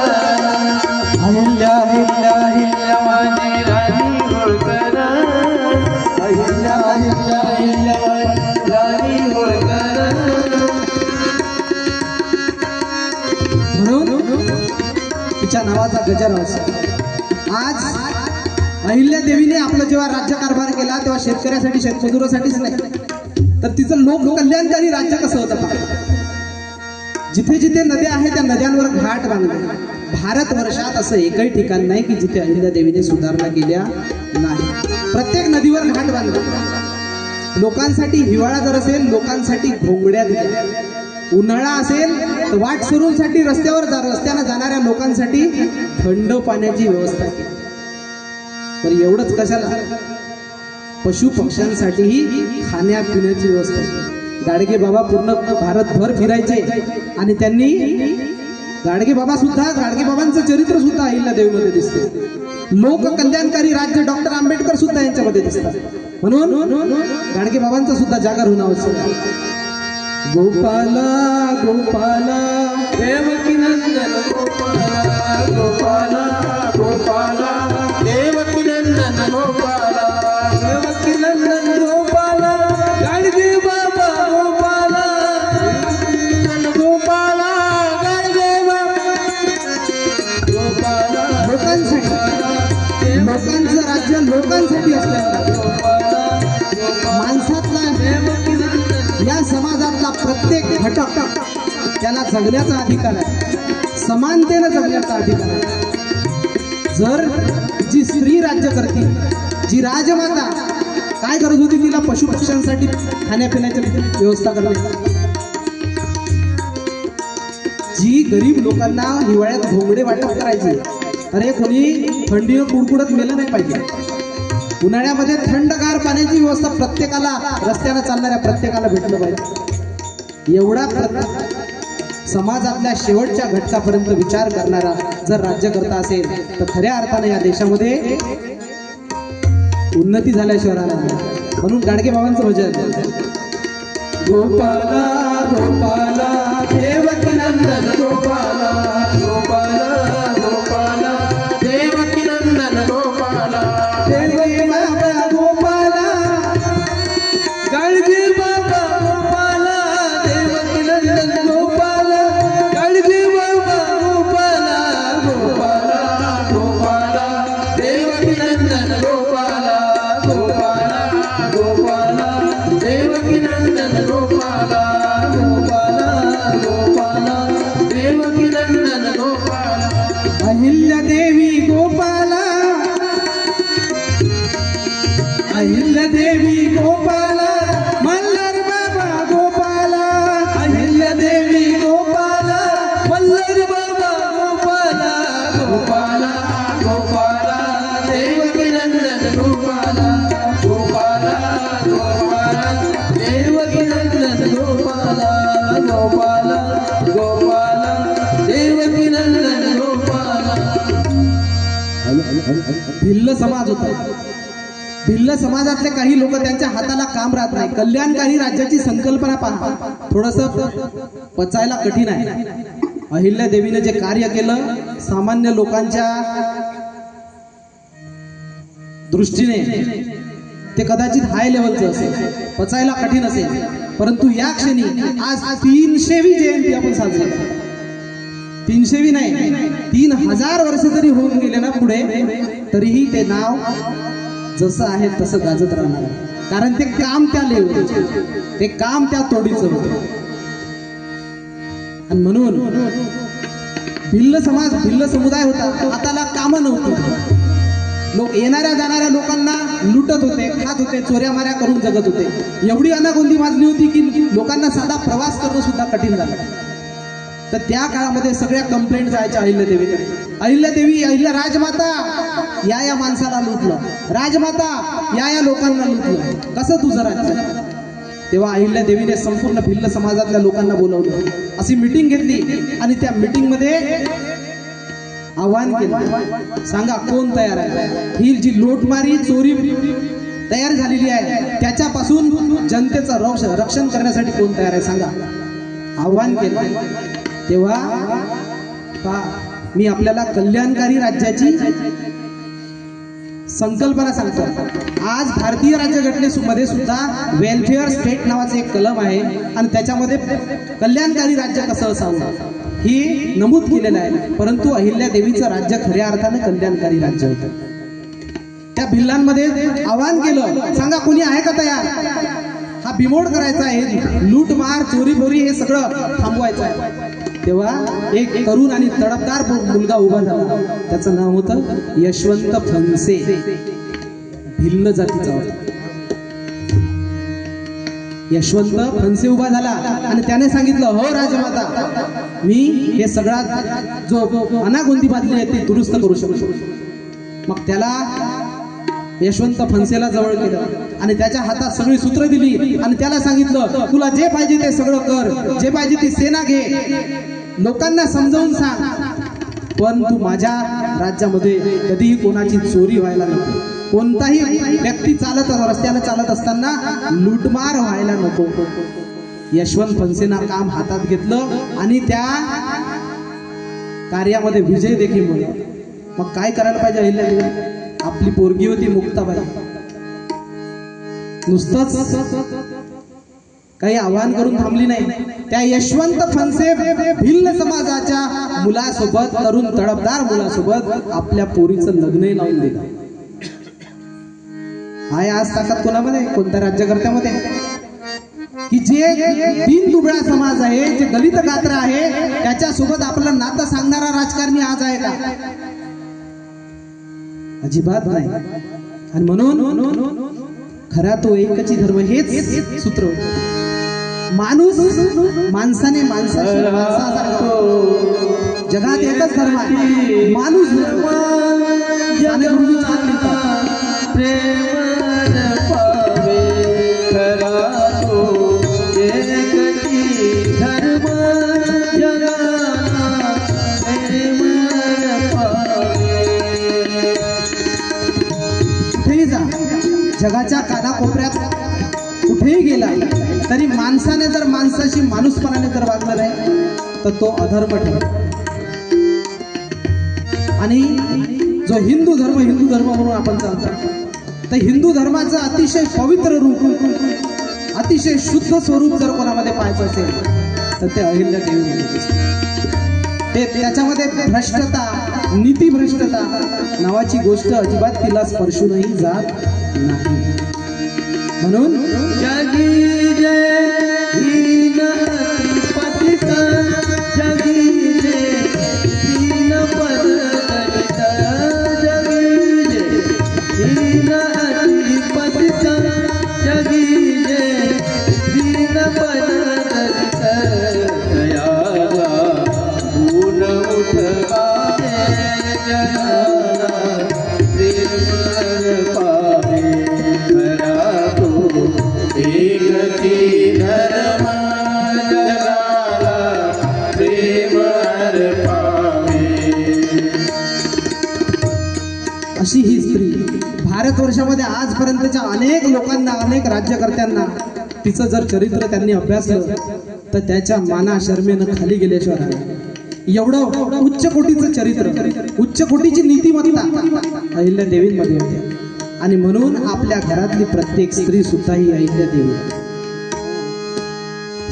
अहिल्या अहिल्या अहिल्या माझी राणी होळकर, अहिल्या अहिल्या अहिल्या माझी राणी होळकर. नावाचा गजराज. आज अहिल्यादेवीने आपलं जेव्हा राज्यकारभार केला तेव्हा शेतकऱ्यासाठी शेतमजुरासाठीच नाही तर तिचं लोक कल्याणकारी राज्य कसं होतं पहा. जिथे जिथे नद्या आहेत त्या नद्यांवर घाट बांधले. भारतवर्षात असं एकही ठिकाण नाही की जिथे अहिल्यादेवीने सुधारणा केल्या नाही. प्रत्येक नदीवर घाट बांधले. लोकांसाठी हिवाळा जर असेल लोकांसाठी घोंगड्या दिल्या. उन्हाळा असेल तर वाट सरूंसाठी रस्त्यानं जाणाऱ्या लोकांसाठी थंड पाण्याची व्यवस्था केली. पण एवढंच कशाला, पशु पक्ष्यांसाठीही खाण्यापिण्याची व्यवस्था केली. गाडगे बाबा पूर्ण भारतभर फिरायचे आणि त्यांनी गाडगे बाबांचं चरित्र सुद्धा अहिल्यादेवीमध्ये दिसते. लोक कल्याणकारी राज्य डॉक्टर आंबेडकर सुद्धा यांच्यामध्ये दिसतात. म्हणून गाडगे बाबांचा सुद्धा जागर होणं आवश्यक आहे. गोपाला गोपाला देवकी नंदन गोपाला गोपाला गोपाला देवकी नंदन गोपाला देवकी नंदन गोपाला गाडगे बाबा गोपाला गोपाला गाडगे बाबा गोपाला. लोकांचं राज्य लोकांसाठी असल्यानं माणसातला या समाजातला प्रत्येक घटक त्याला जगण्याचा अधिकार आहे. समानतेनं जगण्याचा अधिकार आहे. जर जी स्त्री राज्य करते, जी राजमाता काय करत होती, तिला पशु पक्ष्यांसाठी खाण्यापिण्याची व्यवस्था करणे, जी गरीब लोकांना हिवाळ्यात घोंगडे वाटप करायचे. अरे कोणी थंडीनं कुडकुडत मेलं नाही पाहिजे. उन्हाळ्यामध्ये थंडगार पाण्याची व्यवस्था प्रत्येकाला, रस्त्यानं चालणाऱ्या प्रत्येकाला भेटलं पाहिजे. एवढा समाजातल्या शेवटच्या घटकापर्यंत विचार करणारा जर राज्यकर्ता असेल तर खऱ्या अर्थाने या देशामध्ये उन्नती झाल्याशिवाय राहणार नाही. म्हणून गाडगे बाबांचं भजन गोपाला गोपाला देवकी नंदन गोपाला गोपाला गोपाला देवकी नंदन गोपाला गाडगे बाबा गोपाला गाडगे बाबा गोपाला देवकी नंदन गोपाला गाडगे बाबा गोपाला गोपाला गोपाला देवकी नंदन गोपाला गोपाला गोपाला देवकी नंदन गोपाला गोपाला गोपाला देवकी नंदन गोपाला. अहिल्यादेवी गोपाला अहिल्यादेवी गोपाला मल्हार बाबा गोपाला अहिल्यादेवी गोपाला मल्हार बाबा गोपाला गोपाला गोपाला देवकी नंदन गोपाला गोपाला गोपाला देवकी नंदन गोपाला गोपाला गोपाला देवकी नंदन गोपाला. भिल्ल समाज होता. भिल्ल समाजातले काही लोक त्यांच्या हाताला काम राहत नाही. कल्याणकारी राज्याची संकल्पना पहा, थोडस पचायला कठीण आहे. अहिल्यादेवीने जे कार्य केलं सामान्य लोकांच्या दृष्टीने ते कदाचित हाय लेवलचं असेल, पचायला कठीण असेल. परंतु या क्षणी आज 300वी जयंती आपण साजरी करतो. 300वी नाही, 3000 वर्ष जरी होऊन गेले ना पुढे, तरीही ते नाव जसं आहे तसं गाजत राहणार. कारण ते काम त्या लेवलचे, ते काम त्या तोडीचं होतं. आणि म्हणून भिल्ल समाज, भिल्ल समुदाय होता, हाताला काम नव्हतं. लोक येणाऱ्या जाणाऱ्या लोकांना लुटत होते, खात होते, चोऱ्या माऱ्या करून जगत होते. एवढी अनागोंदी माजली होती की लोकांना साधा प्रवास करणं सुद्धा कठीण झालं. तर त्या काळामध्ये सगळ्या कंप्लेंट जायच्या अहिल्यादेवीकडे. अहिल्यादेवी, अहिल्या राजमाता या माणसाला लुटलं, राजमाता या लोकांना लुटलं, कसं तुझं राज्य. तेव्हा अहिल्यादेवीने संपूर्ण भिल्ल समाजातल्या लोकांना बोलवलं, अशी मीटिंग घेतली आणि त्या मीटिंग मध्ये आव्हान केलं, सांगा कोण तयार आहे. ही जी लोटमारी चोरी तयार झालेली आहे त्याच्यापासून जनतेचं रक्षण करण्यासाठी कोण तयार आहे सांगा. आव्हान केलं. तेव्हा मी आपल्याला कल्याणकारी राज्याची संकल्पना सांगतो. आज भारतीय राज्यघटनेमध्ये सुद्धा वेलफेअर स्टेट नावाचे एक कलम आहे आणि त्याच्यामध्ये कल्याणकारी राज्य कसं असावं ही नमूद केलेलं आहे. परंतु अहिल्या देवीचं राज्य खऱ्या अर्थाने कल्याणकारी राज्य होतं. त्या भिल्लांमध्ये आवाहन केलं, सांगा कोणी आहे का तयार? हा बिमोड करायचा आहे, लूटमार चोरीबोरी हे सगळं थांबवायचं आहे. तेव्हा एक तरुण आणि तडफदार मुलगा उभा झाला. त्याचं नाव होतं यशवंत फणसे. भिल्ल जातीचा होता यशवंत फणसे. उभा झाला आणि त्याने सांगितलं, हो राजमाता, मी हे सगळा जो अनागोंदी बांधली आहे ती दुरुस्त करू शकतो. मग त्याला यशवंत फणसेला जवळ केलं आणि त्याच्या हातात सगळी सूत्र दिली आणि त्याला सांगितलं, तुला जे पाहिजे ते सगळं कर, जे पाहिजे ती सेना घे, लोकांना समजावून सांग, पण तू माझ्या राज्यामध्ये कधीही कोणाची चोरी व्हायला नको, कोणताही व्यक्ती रस्त्याने चालत असताना लूटमार व्हायला नको. यशवंत फणसेना काम हातात घेतलं आणि त्या कार्यामध्ये विजय देखील मिळाला. मग काय करायला पाहिजे अहिल्यादेवी? आपली पोरगी होती मुक्ताबाई. नुसतंच काही आवाहन करून थांबली नाही. त्या यशवंत फणसे भिल्ल समाजाच्या मुलासोबत, तरुण तडफदार मुलासोबत आपल्या पोरीचं लग्नही लावून दिलं. आहे आज ताकद कोणामध्ये? कोणत्या राज्यकर्त्यामध्ये? की जे दीन दुबळा समाज आहे, जे दलित गात्र आहे, त्याच्यासोबत आपलं नातं सांगणारा राजकारणी आज आहे का? अजिबात नाही. आणि म्हणून खरा तो एकची धर्म हेच सूत्र होतं. माणूस माणसाने माणसाशी जगात एकच धर्म आहे, माणूस धर्म. जगाच्या कानाकोपऱ्यात कुठेही गेला तरी माणसाने जर माणसाशी माणूसपणाने जर वागलं नाही तर तो अधर्म ठरतो. आणि जो हिंदू धर्म म्हणून आपण चालतो, तर हिंदू धर्माचं अतिशय पवित्र रूप, अतिशय शुद्ध स्वरूप जर कोणामध्ये पाहायचं असेल तर ते अहिल्या देवीमध्ये दिसते. त्याच्यामध्ये भ्रष्टता, नीतिभ्रष्टता नावाची गोष्ट अजिबात तिला स्पर्शूनही जात नाही. म्हणून जगी जय दीन पतित, जगी जय दीन पतित, जगी जय दीन पतित, जगी जय दीन पतित. दयाला गुण उठ आले जनाला, प्रेम पावे खरा तो एकती धर्म जगाला, प्रेम पावे. अशी ही स्त्री भारतवर्षामध्ये आजपर्यंतच्या अनेक लोकांना, अनेक राज्यकर्त्यांना तिचं जर चरित्र त्यांनी अभ्यासलं तर त्याच्या माना शर्मेनं खाली गेल्याशिवाय राहिलं. एवढं उच्च कोटीचं चरित्र, उच्च कोटीची नीतिमत्ता अहिल्या देवींमध्ये होते. आणि म्हणून आपल्या घरातली प्रत्येक स्त्री सुद्धा ही अहिल्या देवी.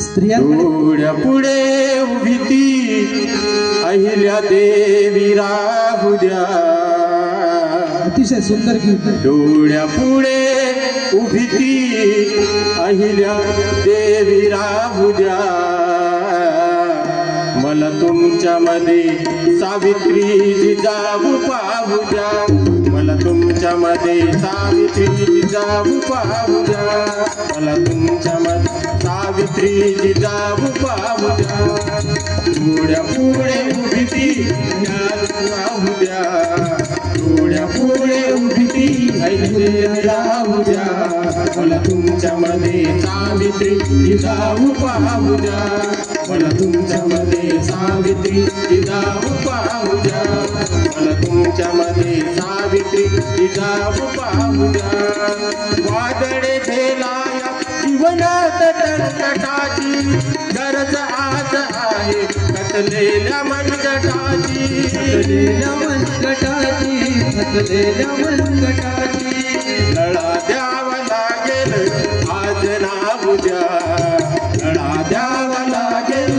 स्त्रिया पुढे उभी ती अहिल्या देवी राहू द्या. अतिशय सुंदर गीत. डोळ्या पुढे उभी ती अहिल्या देवी राहू द्या. मला तुमच्यामध्ये सावित्री जिजाऊ पाहू द्या. मला तुमच्यामध्ये सावित्री जिजाऊ पाहू द्या. मला तुमच्यामध्ये सावित्री जिजाऊ पाहू द्या. डोळ्या पुढे उभी ती राहू द्या. डोळ्या पुढे उभी ती राहू द्या. मला तुमच्यामध्ये सावित्री जिजाऊ पाहू द्या. मला तुमच्यामध्ये सावित्री जिजाऊ पाहू द्या. मला तुमच्यामध्ये सावित्री जिजाऊ पाहू द्या. वादळे झेलाया जीवनात टंकटाची, गरज आज आहे कटलेल्या मनगटाची. कटलेल्या मनगटाची, कटलेल्या मनगटाची. लढा द्यावा लागेल आज ना उद्या. लढा द्यावा लागेल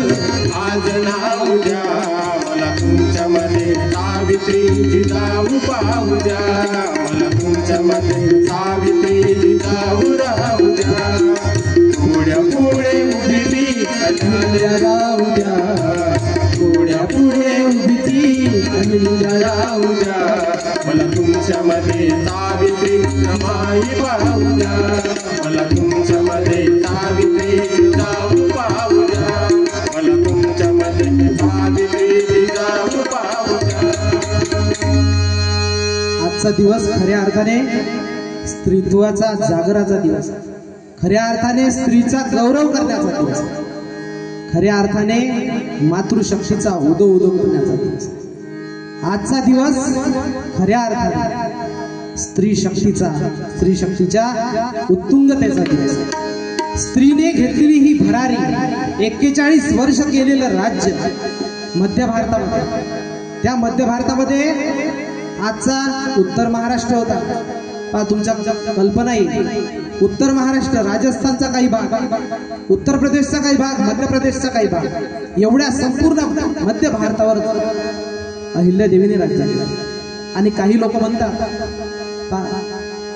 आज ना उद्या. पाहू द्या, मला तुमच्यामध्ये सावित्री जिजाऊ राहू द्या. पुढ्या पुढे उभी ती अहिल्या राहू द्या, पुढ्या पुढे उभी ती अहिल्या राहू द्या. मला तुमच्यामध्ये सावित्री रमाई पाहू द्या, मला तुमच्यामध्ये सावित्री जिजाऊ पाहू द्या, मला तुमच्यामध्ये सावित्री जिजाऊ पाहू द्या. आजचा दिवस खऱ्या अर्थाने स्त्रीत्वाचा जागराचा दिवस, खऱ्या अर्थाने स्त्रीचा गौरव करण्याचा दिवस, खऱ्या अर्थाने मातृशक्तीचा उदो उदो करण्याचा दिवस. आजचा दिवस खऱ्या अर्थाने स्त्री शक्तीच्या उत्तुंगतेचा दिवस. स्त्रीने घेतलेली ही भरारी 41 वर्ष केलेलं राज्य मध्य भारतामध्ये, त्या मध्य भारतामध्ये आजचा उत्तर महाराष्ट्र होता. तुमच्या कल्पना येईल, उत्तर महाराष्ट्र, राजस्थानचा काही भाग, उत्तर प्रदेशचा काही भाग, मध्य प्रदेशचा काही भाग, एवढ्या संपूर्ण मध्य भारतावर अहिल्यादेवीने राज्य केलं. आणि काही लोक म्हणतात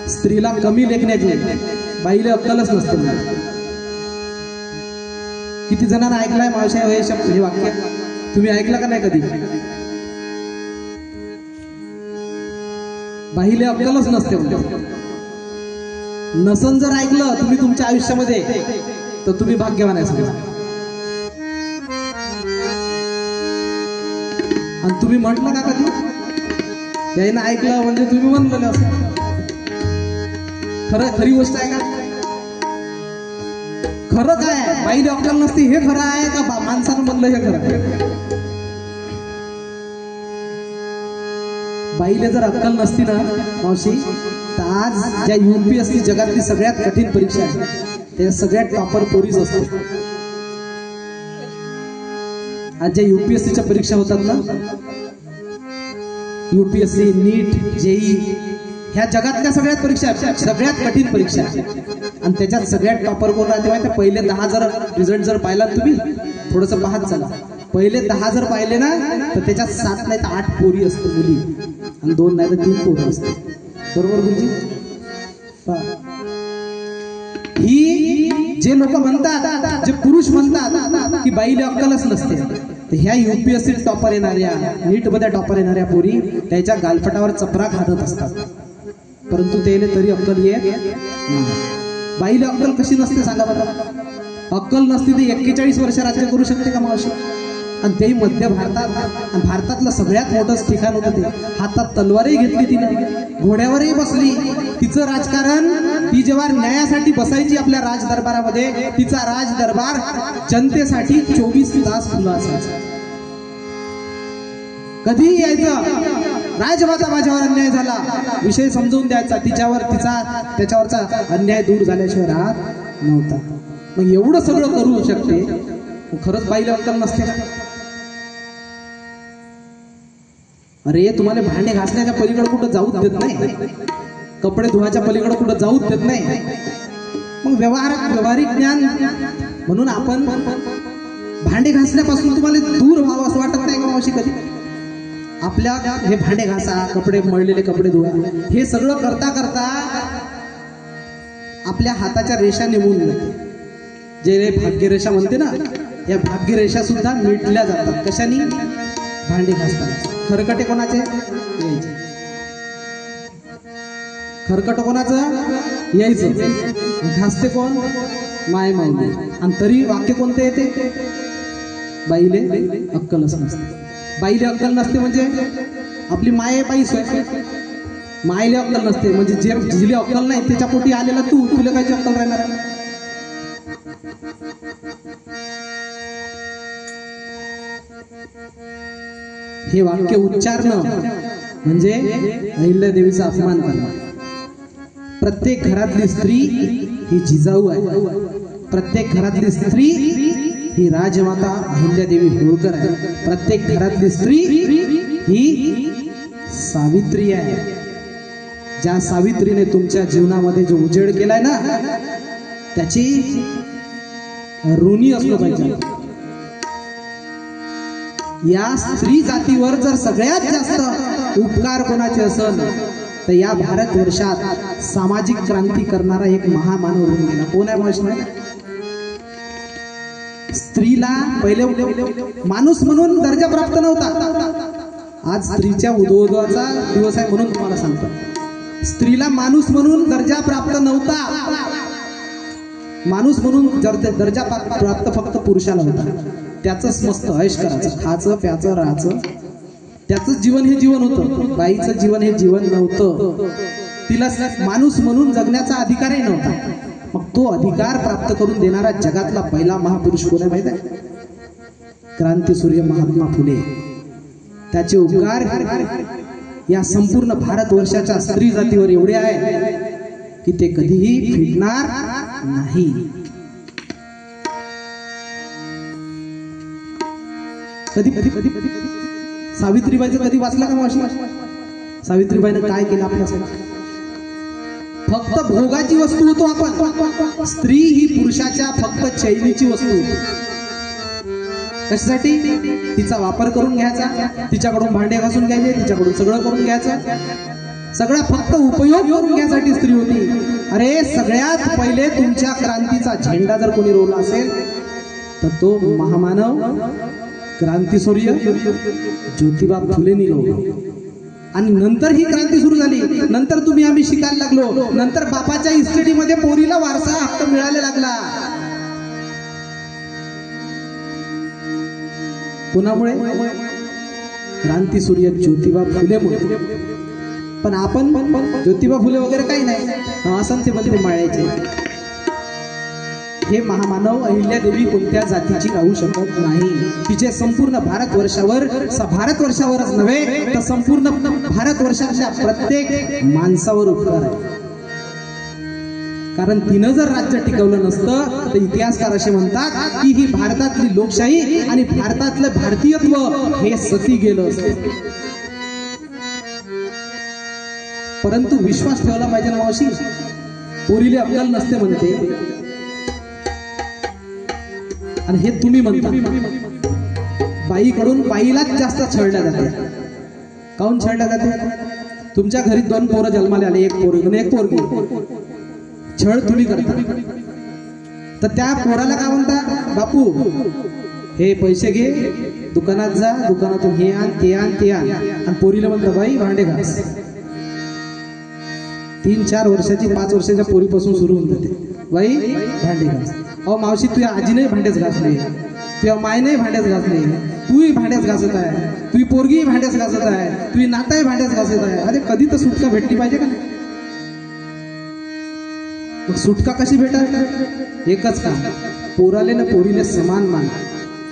स्त्रीला कमी लेखण्याची, बाईला अक्कलच नसते. किती जणांना ऐकलाय मावशी हे शब्द, हे वाक्य तुम्ही ऐकलं का नाही कधी? बाईला अक्कलच नसते. नसन जर ऐकलं तुम्ही तुमच्या आयुष्यामध्ये तर तुम्ही भाग्यवान आहे समजा. आणि तुम्ही म्हटलं का कधी यायनं ऐकलं म्हणजे तुम्ही म्हणलं असं. खरी गोष्ट आहे का? खरं काय बाईला अक्कल नसते हे खरं आहे का माणसानं म्हणलं हे खरं आहे? बाईला जर अक्कल नसती ना मावशी तर आज ज्या UPSC जगातली सगळ्यात कठीण परीक्षा आहे त्या सगळ्यात टॉपर पोरीच असतात. आज ज्या UPSCच्या परीक्षा होतात ना, UPSC, नीट, JEE, ह्या जगातल्या सगळ्यात परीक्षा, सगळ्यात कठीण परीक्षा. आणि त्याच्यात सगळ्यात टॉपर कोण राहते माहिती? पहिले 10 जर रिझल्ट जर पाहिला तुम्ही थोडस पाहत चला, पहिले 10 जर पाहिले ना तर त्याच्यात 7 नाही तर 8 पोरी असते, मुली, आणि 2 नाही तर 3 पोरं असते. बरोबर गुरुजी? ही जे लोक म्हणतात, जे पुरुष म्हणतात की बाईला अक्कलच नसते, तर ह्या UPSC टॉपर येणाऱ्या, नीट मध्ये टॉपर येणाऱ्या पोरी त्याच्या गालफटावर चपरा घालत असतात, परंतु त्याला तरी अक्कल येत नाही. बाईला अक्कल कशी नसते सांगा बरं? अक्कल नसती तर 41 वर्ष राज्य करू शकते का मावशी? आणि तेही मध्य भारतात, आणि भारतातलं सगळ्यात मोठं ठिकाण होतं ते. हातात तलवारही घेतली तिने, घोड्यावरही बसली. तिचं राजकारण, ती जेव्हा न्यायासाठी बसायची आपल्या राजदरबारामध्ये, तिचा राजदरबार जनतेसाठी 24 तास खुला असायचा. कधीही यायचं, राजमाता माझ्यावर अन्याय झाला, विषय समजून द्यायचा, त्याच्यावरचा अन्याय दूर झाल्याशिवाय राहत नव्हता. मग एवढं सगळं करू शकते, खरंच बाईला अक्कल नसते का? अरे तुम्हाला भांडे घासण्याच्या पलीकडे कुठं जाऊच देत नाही, कपडे धुवायच्या पलीकडे कुठं जाऊच देत नाही. मग व्यवहारिक ज्ञान म्हणून आपण भांडे घासण्यापासून तुम्हाला दूर व्हावं असं वाटत नाही का मावशी कधी? आपल्या हे भांडे घासा, कपडे मळलेले कपडे धुवा, हे सगळं करता करता आपल्या हाताच्या रेषा निघून जाते. जे भाग्यरेषा म्हणते ना, या भाग्यरेषा सुद्धा मिटल्या जातात. कशाने? भांडे घासतात. खरकटे कोणाचे? यायचे. खरकट कोणाचं? यायचं. घासते कोण? माय माऊली. आणि तरी वाक्य कोणते येते? बाईले अक्कलच नसते. बाईले अक्कल नसते म्हणजे आपली माय बाई सोय. मायले अक्कल नसते म्हणजे जे जिले अक्कल नाही त्याच्या पोटी आलेला तुला काय अक्कल राहणार? हे वाक्य उच्चारणं म्हणजे अहिल्यादेवीचा अपमान करणं. प्रत्येक घरातली स्त्री ही जिजाऊ आहे, प्रत्येक घरातली स्त्री ही राजमाता अहिल्यादेवी होळकर आहे, प्रत्येक घरातली स्त्री ही सावित्री आहे. ज्या सावित्रीने तुमच्या जीवनामध्ये जो उजेड केलाय ना त्याची ऋणी असलं पाहिजे. या स्त्री जातीवर जर सगळ्यात जास्त उपकार कोणाचे असन तर या भारतवर्षात सामाजिक क्रांती करणारा एक महामानव होऊन गेला. कोण आहे माहिती नाही? स्त्रीला पहिले माणूस म्हणून दर्जा प्राप्त नव्हता. आज स्त्रीच्या उदोउदोचा दिवस आहे म्हणून तुम्हाला सांगतो, स्त्रीला माणूस म्हणून दर्जा प्राप्त नव्हता. माणूस म्हणून दर्जा प्राप्त फक्त पुरुषाला होता. त्याचंच मस्त ऐश करायचं, खायचं प्याचं राहायचं, त्याचंच जीवन हे जीवन होतं. बाईचं जीवन हे जीवन नव्हतं. तिला माणूस म्हणून जगण्याचा अधिकारही नव्हता. मग तो अधिकार प्राप्त करून देणारा जगातला पहिला महापुरुष कोण आहे माहिती आहे? क्रांतीसूर्य महात्मा फुले. त्याचे उपकार या संपूर्ण भारतवर्षाच्या स्त्री जातीवर एवढे आहे की ते कधीही फिटणार नाही. कधी कधी कधी कधी सावित्रीबाईचं कधी वाचलं का मावशी? सावित्रीबाईनं काय केलं आपल्यासाठी? फक्त भोगाची वस्तू होतो आपण. स्त्री ही पुरुषाच्या फक्त चैनीची वस्तू होती. कशासाठी? तिचा वापर करून घ्यायचा, तिच्याकडून भांडे घासून घ्यायचे, तिच्याकडून सगळं करून घ्यायचं, सगळा फक्त उपयोग करून घ्यायसाठी स्त्री होती. अरे सगळ्यात पहिले तुमच्या क्रांतीचा झेंडा जर कोणी रोवला असेल तर तो महामानव क्रांतीसूर्य ज्योतिबा फुलेंनी रोवला. आणि नंतर ही क्रांती सुरू झाली. नंतर तुम्ही आम्ही शिकायला लागलो. नंतर बापाच्या इस्टेटीमध्ये पोरीला वारसा हक्क मिळायला लागला. कोणामुळे? क्रांतीसूर्य ज्योतिबा फुलेमुळे. पण आपण ज्योतिबा फुले वगैरे काही नाही, असं ते बनते माळ्याचे. हे महामानव अहिल्यादेवी कोणत्या जातीची राहू शकत नाही. तिचे संपूर्ण भारतवर्षावरच नव्हे तर संपूर्ण भारतवर्षाच्या प्रत्येक माणसावर उपकार आहे. कारण तिनं जर राज्य टिकवलं नसतं तर इतिहासकार असे म्हणतात की ही भारतातली लोकशाही आणि भारतातलं भारतीयत्व हे सती गेलं असतं. परंतु विश्वास ठेवला पाहिजे ना मावशी. पोरीले अक्कल नसते म्हणते आणि हे तुम्ही म्हणता. बाईकडून बाईलाच जास्त छळल्या जाते. काऊन छळल्या जाते? तुमच्या घरी 2 पोरं जन्माला आले, एक पोरगी एक पोरगी, छळ तुम्ही करता. तर त्या पोराला काय म्हणता? बापू हे पैसे घे, दुकानात जा, दुकानातून हे आण ते आण ते आण. आणि पोरीला म्हणता बाई भांडे घास. 3-4 वर्षाची 5 वर्षाच्या पोरीपासून सुरू होऊन जाते, बाई भांडे घास. अहो मावशी तुझ्या आजीने भांडेच घासले, तुझ्या मायने भांडेच घासले, तूही भांडेच घासत आहे, तुझी पोरगी भांडेच घासत आहे, तुझी नाताही भांडेच घासत आहे. अरे कधी तर सुटका भेटली पाहिजे का? मग सुटका कशी भेटायला? एकच काम, पोराले ना पोरीले समान मान.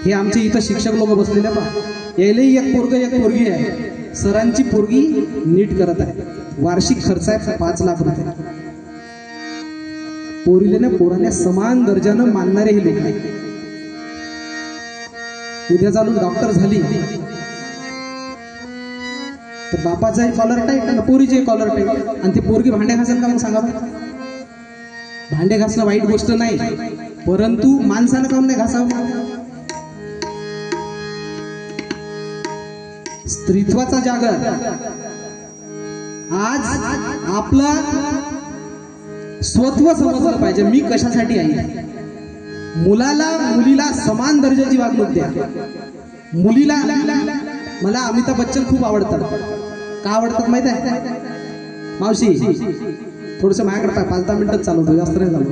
हे आमचे इथं शिक्षक लोक बसलेले पहा, यायलाही एक पोरग एक पोरगी आहे. सरांची पोरगी नीट करत आहे, वार्षिक खर्च आहे 5 लाख रुपये. पोरीले ना पोराने समान दर्जानं मानणारे हे लोक आहेत. उद्या चालून डॉक्टर झाली तर बापाचाही कॉलर टाईट आणि पोरीचे कॉलर टाईट. आणि ते पोरगी भांडे घासेल का? मग सांगा. भांडे घासणं वाईट गोष्ट नाही, परंतु माणसानं काऊन नाही घासावं? स्त्रीत्वाचा जागर आज आपला स्वत्व समजलं पाहिजे. मी कशासाठी आहे? मुलाला मुलीला समान दर्जाची वागणूक द्या. मुलीला मला अमिताभ बच्चन खूप आवडतात. का आवडतात माहित आहे मावशी? थोडस माझ्याकडे 5-10 मिनिटच चालवतो, जास्त नाही चालवतो.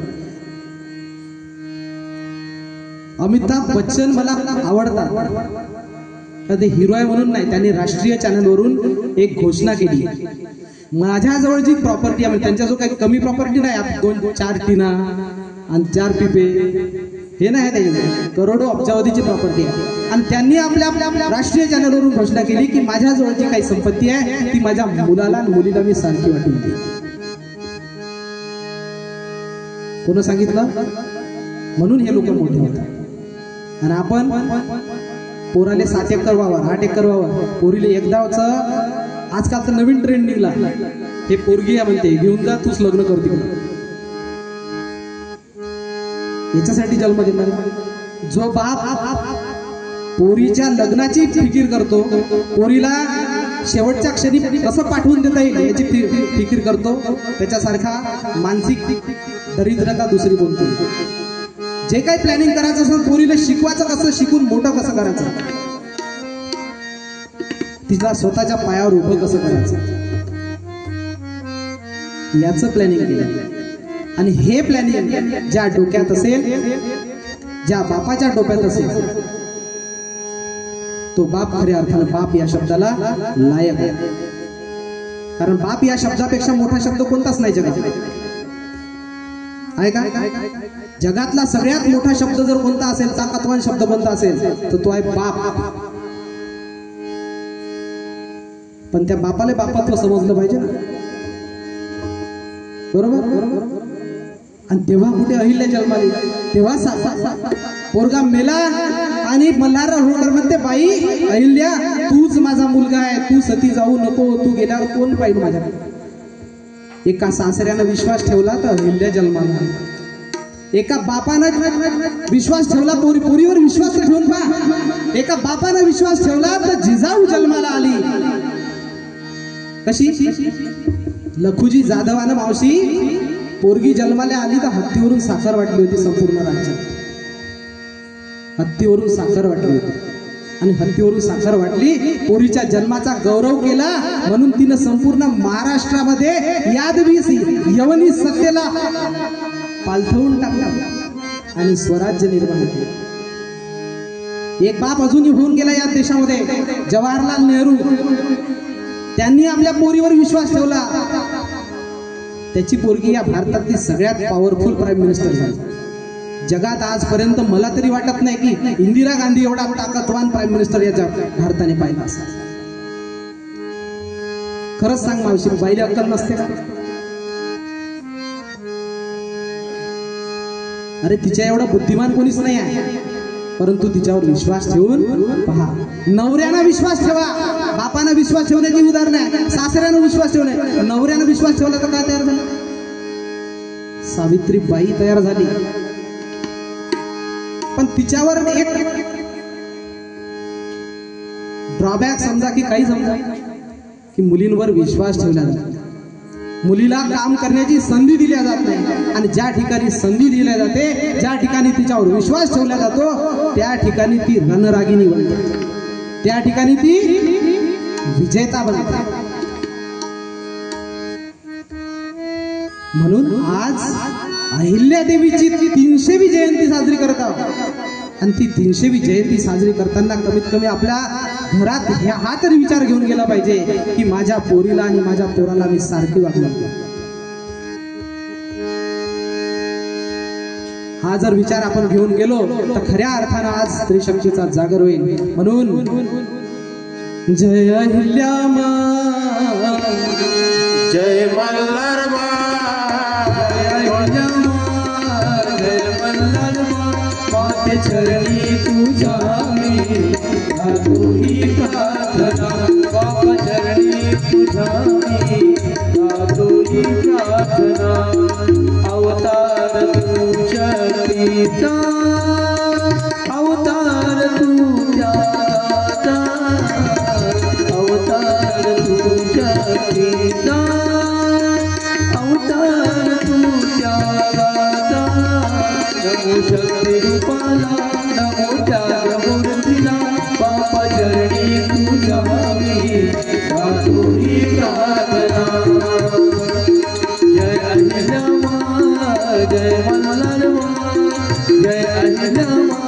अमिताभ बच्चन मला आवडतात. ते हिरो आहे म्हणून नाही, त्यांनी राष्ट्रीय चॅनलवरून एक घोषणा केली, माझ्याजवळ जी प्रॉपर्टी आहे, त्यांच्या जो काही कमी प्रॉपर्टी नाही, 2-4 टीना आणि 4 पिपे हे नाही, त्याच्याजवळ करोडो अब्जावधीची प्रॉपर्टी आहे. आणि त्यांनी आपल्या राष्ट्रीय चॅनलवरून घोषणा केली की माझ्याजवळ जी काही संपत्ती आहे ती माझ्या मुलाला आणि मुलीला मी सारखी वाटून देईन. कोण सांगितलं? म्हणून हे लोक मोठे होतात. आणि आपण पोराले 7 एकर वावर 8 एकर वावर, पोरीले एकदाच. आजकाल तर नवीन ट्रेंड निघला, हे पोरगी आहे म्हणते घेऊन जा, तूच लग्न कर तिकडे. याच्यासाठी जन्म देणार जो बाप पोरीच्या लग्नाची फिकीर करतो, पोरीला शेवटच्या क्षणी कसं पाठवून देता येईल याची फिकीर करतो. त्याच्यासारखा मानसिक दरिद्रता दुसरी बोलतो. जे काही प्लॅनिंग करायचं असेल पोरीला शिकवायचं कसं, शिकून मोठं कसं करायचं, तिला स्वतःच्या पायावर उभं कसं करायचं याचं प्लॅनिंग केलं. आणि हे प्लॅनिंग ज्या डोक्यात असेल, ज्या बापाच्या डोक्यात असेल, तो बाप खऱ्या अर्थानं बाप या शब्दाला लायक आहे. कारण बाप या शब्दापेक्षा मोठा शब्द कोणताच नाही जगात. आहे का? जगातला सगळ्यात मोठा शब्द जर कोणता असेल, ताकदवान शब्द कोणता असेल, तर तो आहे बाप. पण त्या बापाला बापत्व समजलं पाहिजे ना, बरोबर? आणि तेव्हा कुठे अहिल्या जन्माली, तेव्हा पोरगा मेला आणि मल्हारराव होळकर म्हणते, बाई अहिल्या तूच माझा मुलगा आहे, तू सती जाऊ नको, तू गेल्यावर कोण पाहिजे माझ्याकडे. एका सासऱ्यानं विश्वास ठेवला तर अहिल्या जन्माला. एका बापानं विश्वास ठेवला, पोरीवर विश्वास ठेवून पहा. एका बापानं विश्वास ठेवला तर जिजाऊ जन्माला आली. कशी? लखुजी जाधवानं मावशी पोरगी जन्माला आली तर हत्तीवरून साखर वाटली होती संपूर्ण राज्यात. हत्तीवरून साखर वाटली होती आणि हत्तीवरून साखर वाटली. पोरीच्या जन्माचा गौरव केला म्हणून तिनं संपूर्ण महाराष्ट्रामध्ये यादवी यवनी सत्तेला पालथवून टाकला आणि स्वराज्य निर्माण केलं. एक बाप अजूनही होऊन गेला या देशामध्ये, जवाहरलाल नेहरू. त्यांनी आपल्या पोरीवर विश्वास ठेवला. त्याची पोरगी या भारतातली सगळ्यात पॉवरफुल प्राईम मिनिस्टर झाली. जगात आजपर्यंत मला तरी वाटत नाही की इंदिरा गांधी एवढा ताकदवान प्राईम मिनिस्टर या भारताने पाहिला असेल. खरंच सांग मावशी, बाईला अक्कल नसते का? अरे तिच्या एवढा बुद्धिमान कोणीच नाही आहे, परंतु तिच्यावर विश्वास ठेवून पहा. नवऱ्यानं विश्वास ठेवा, बापानं विश्वास ठेवण्याची उदाहरण आहे. सासऱ्यानं विश्वास ठेवणे, नवऱ्यानं विश्वास ठेवला तर काय तयार झालं? सावित्रीबाई तयार झाली. पण तिच्यावर एक ड्रॉबॅक समजा की काही समजा की मुलींवर विश्वास ठेवला जातो. मुलीला काम करण्याची संधी दिल्या जात नाही. आणि ज्या ठिकाणी संधी दिल्या जाते, ज्या ठिकाणी तिच्यावर विश्वास ठेवला जातो, त्या ठिकाणी ती रणरागिणी बनते, त्या ठिकाणी ती विजेता बनते. म्हणून आज अहिल्यादेवीची 300वी जयंती साजरी करत आहोत. आणि ती 300वी जयंती साजरी करताना कमीत कमी आपल्या घरात हा तरी विचार घेऊन गेला पाहिजे की माझ्या पोरीला आणि माझ्या पोराला मी सारखी वागलो. हा जर विचार आपण घेऊन गेलो तर खऱ्या अर्थानं आज स्त्री शक्तीचा जागर होईल. म्हणून जय अहिल्यामा, जय मल्हारबा, जय अहिल्यामा, जय मल्हारबा. माते चरणी तुझ्या मी गातोही प्रार्थना, बापा चरणी तुझ्या मी गातोही प्रार्थना. अवतार तुझ्या पिता, अवतार तुझ्या दाता, अवतार तुझ्या पिता, अवतार तुझ्या दाता. नमो शक्ती रूपाला, नमो त्यागमूर्तीला, बापा चरणी तुझ्या मी गातोही प्रार्थना. जय अहिल्यामा, जय मल्हारबा, जय अहिल्यामा,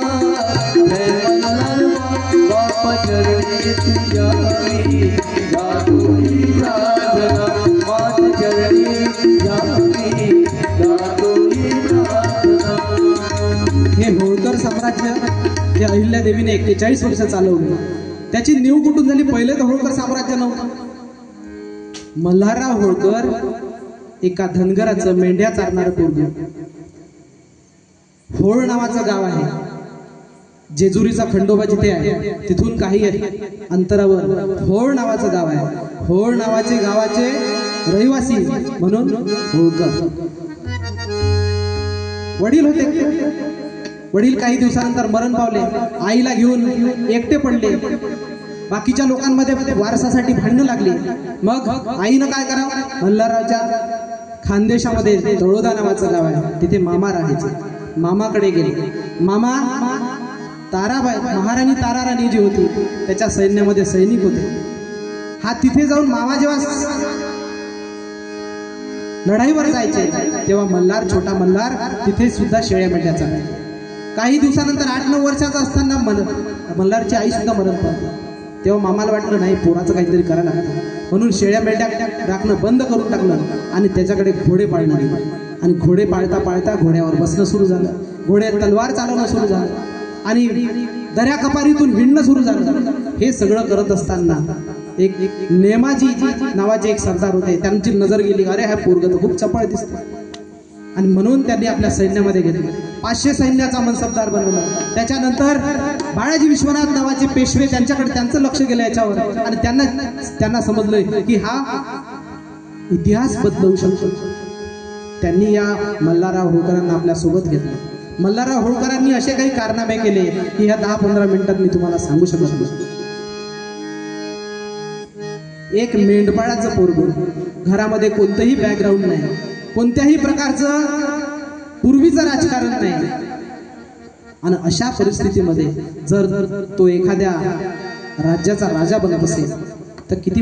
जय मल्हारबा. बापा चरणी तुझ्या मी गातोही प्रार्थना, मात चरणी तुझ्या मी गातोही प्रार्थना. हे होळकर साम्राज्य जे अहिल्यादेवीने 41 वर्ष चालवलं, त्याची नीव कुठून झाली? पहिले तर होळकर साम्राज्य नव्हतं. मल्हारराव होळकर एका धनगराचं मेंढ्या चारणारं पोरगं. होळ नावाचं गाव आहे, जेजुरीचा खंडोबा जिथे आहे तिथून काही अंतरावर होळ नावाचं गाव आहे. होळ नावाचे गावाचे रहिवासी म्हणून होळकर. वडील होते, वडील काही दिवसानंतर मरण पावले. आईला घेऊन एकटे पडले. बाकीच्या लोकांमध्ये वारसासाठी भांडणं लागली. मग आईनं काय करावं, मल्हाररावच्या खानदेशामध्ये तळोदा नावाचं गाव आहे, तिथे मामा राहायचे. मामाकडे गेले. मामा ताराबाई, महाराणी ताराराणी जी होती त्याच्या सैन्यामध्ये सैनिक होते. हा तिथे जाऊन मामा जेव्हा लढाईवर जायचे तेव्हा मल्हार, छोटा मल्हार तिथे सुद्धा शेळ्या मेंढ्याचा. काही दिवसानंतर 8-9 वर्षाचा असताना मल्हारची आई सुद्धा मरण पावली. तेव्हा मामाला वाटलं नाही, पोराचं काहीतरी करायला लागतं, म्हणून शेळ्या मेंढ्या राखणं बंद करून टाकलं आणि त्याच्याकडे घोडे पाळणं लागले. आणि घोडे पाळता पाळता घोड्यावर बसणं सुरू झालं, घोड्यात तलवार चालवणं सुरू झालं आणि दर्या कपारीतून विणणं सुरू झालं. हे सगळं करत असताना एक नेमाजी नावाचे एक सरदार होते, त्यांची नजर गेली, अरे हा पोरग तर खूप चपळ दिसतो, आणि म्हणून त्यांनी आपल्या सैन्यामध्ये घेतलं. 500 सैन्याचा मनसबदार बनवला. त्याच्यानंतर बाळाजी विश्वनाथ नावाचे पेशवे, त्यांच्याकडे त्यांचं लक्ष गेलं याच्यावर आणि त्यांना समजलं की हा इतिहास बदलवू शकतो. त्यांनी या मल्हारराव होळकरांना आपल्या सोबत घेतलं. मल्हारराव होळकरांनी असे काही कारनामे केले की ह्या 10-15 मिनिटात मी तुम्हाला सांगू शकत नाही. एक मेंढपाळाचं पोरगं, घरामध्ये कोणतंही बॅकग्राऊंड नाही, कोणत्याही प्रकारचं पूर्वीचं राजकारण नाही, आणि अशा परिस्थितीमध्ये जर तो एखाद्या राज्याचा राजा बनत असेल तर किती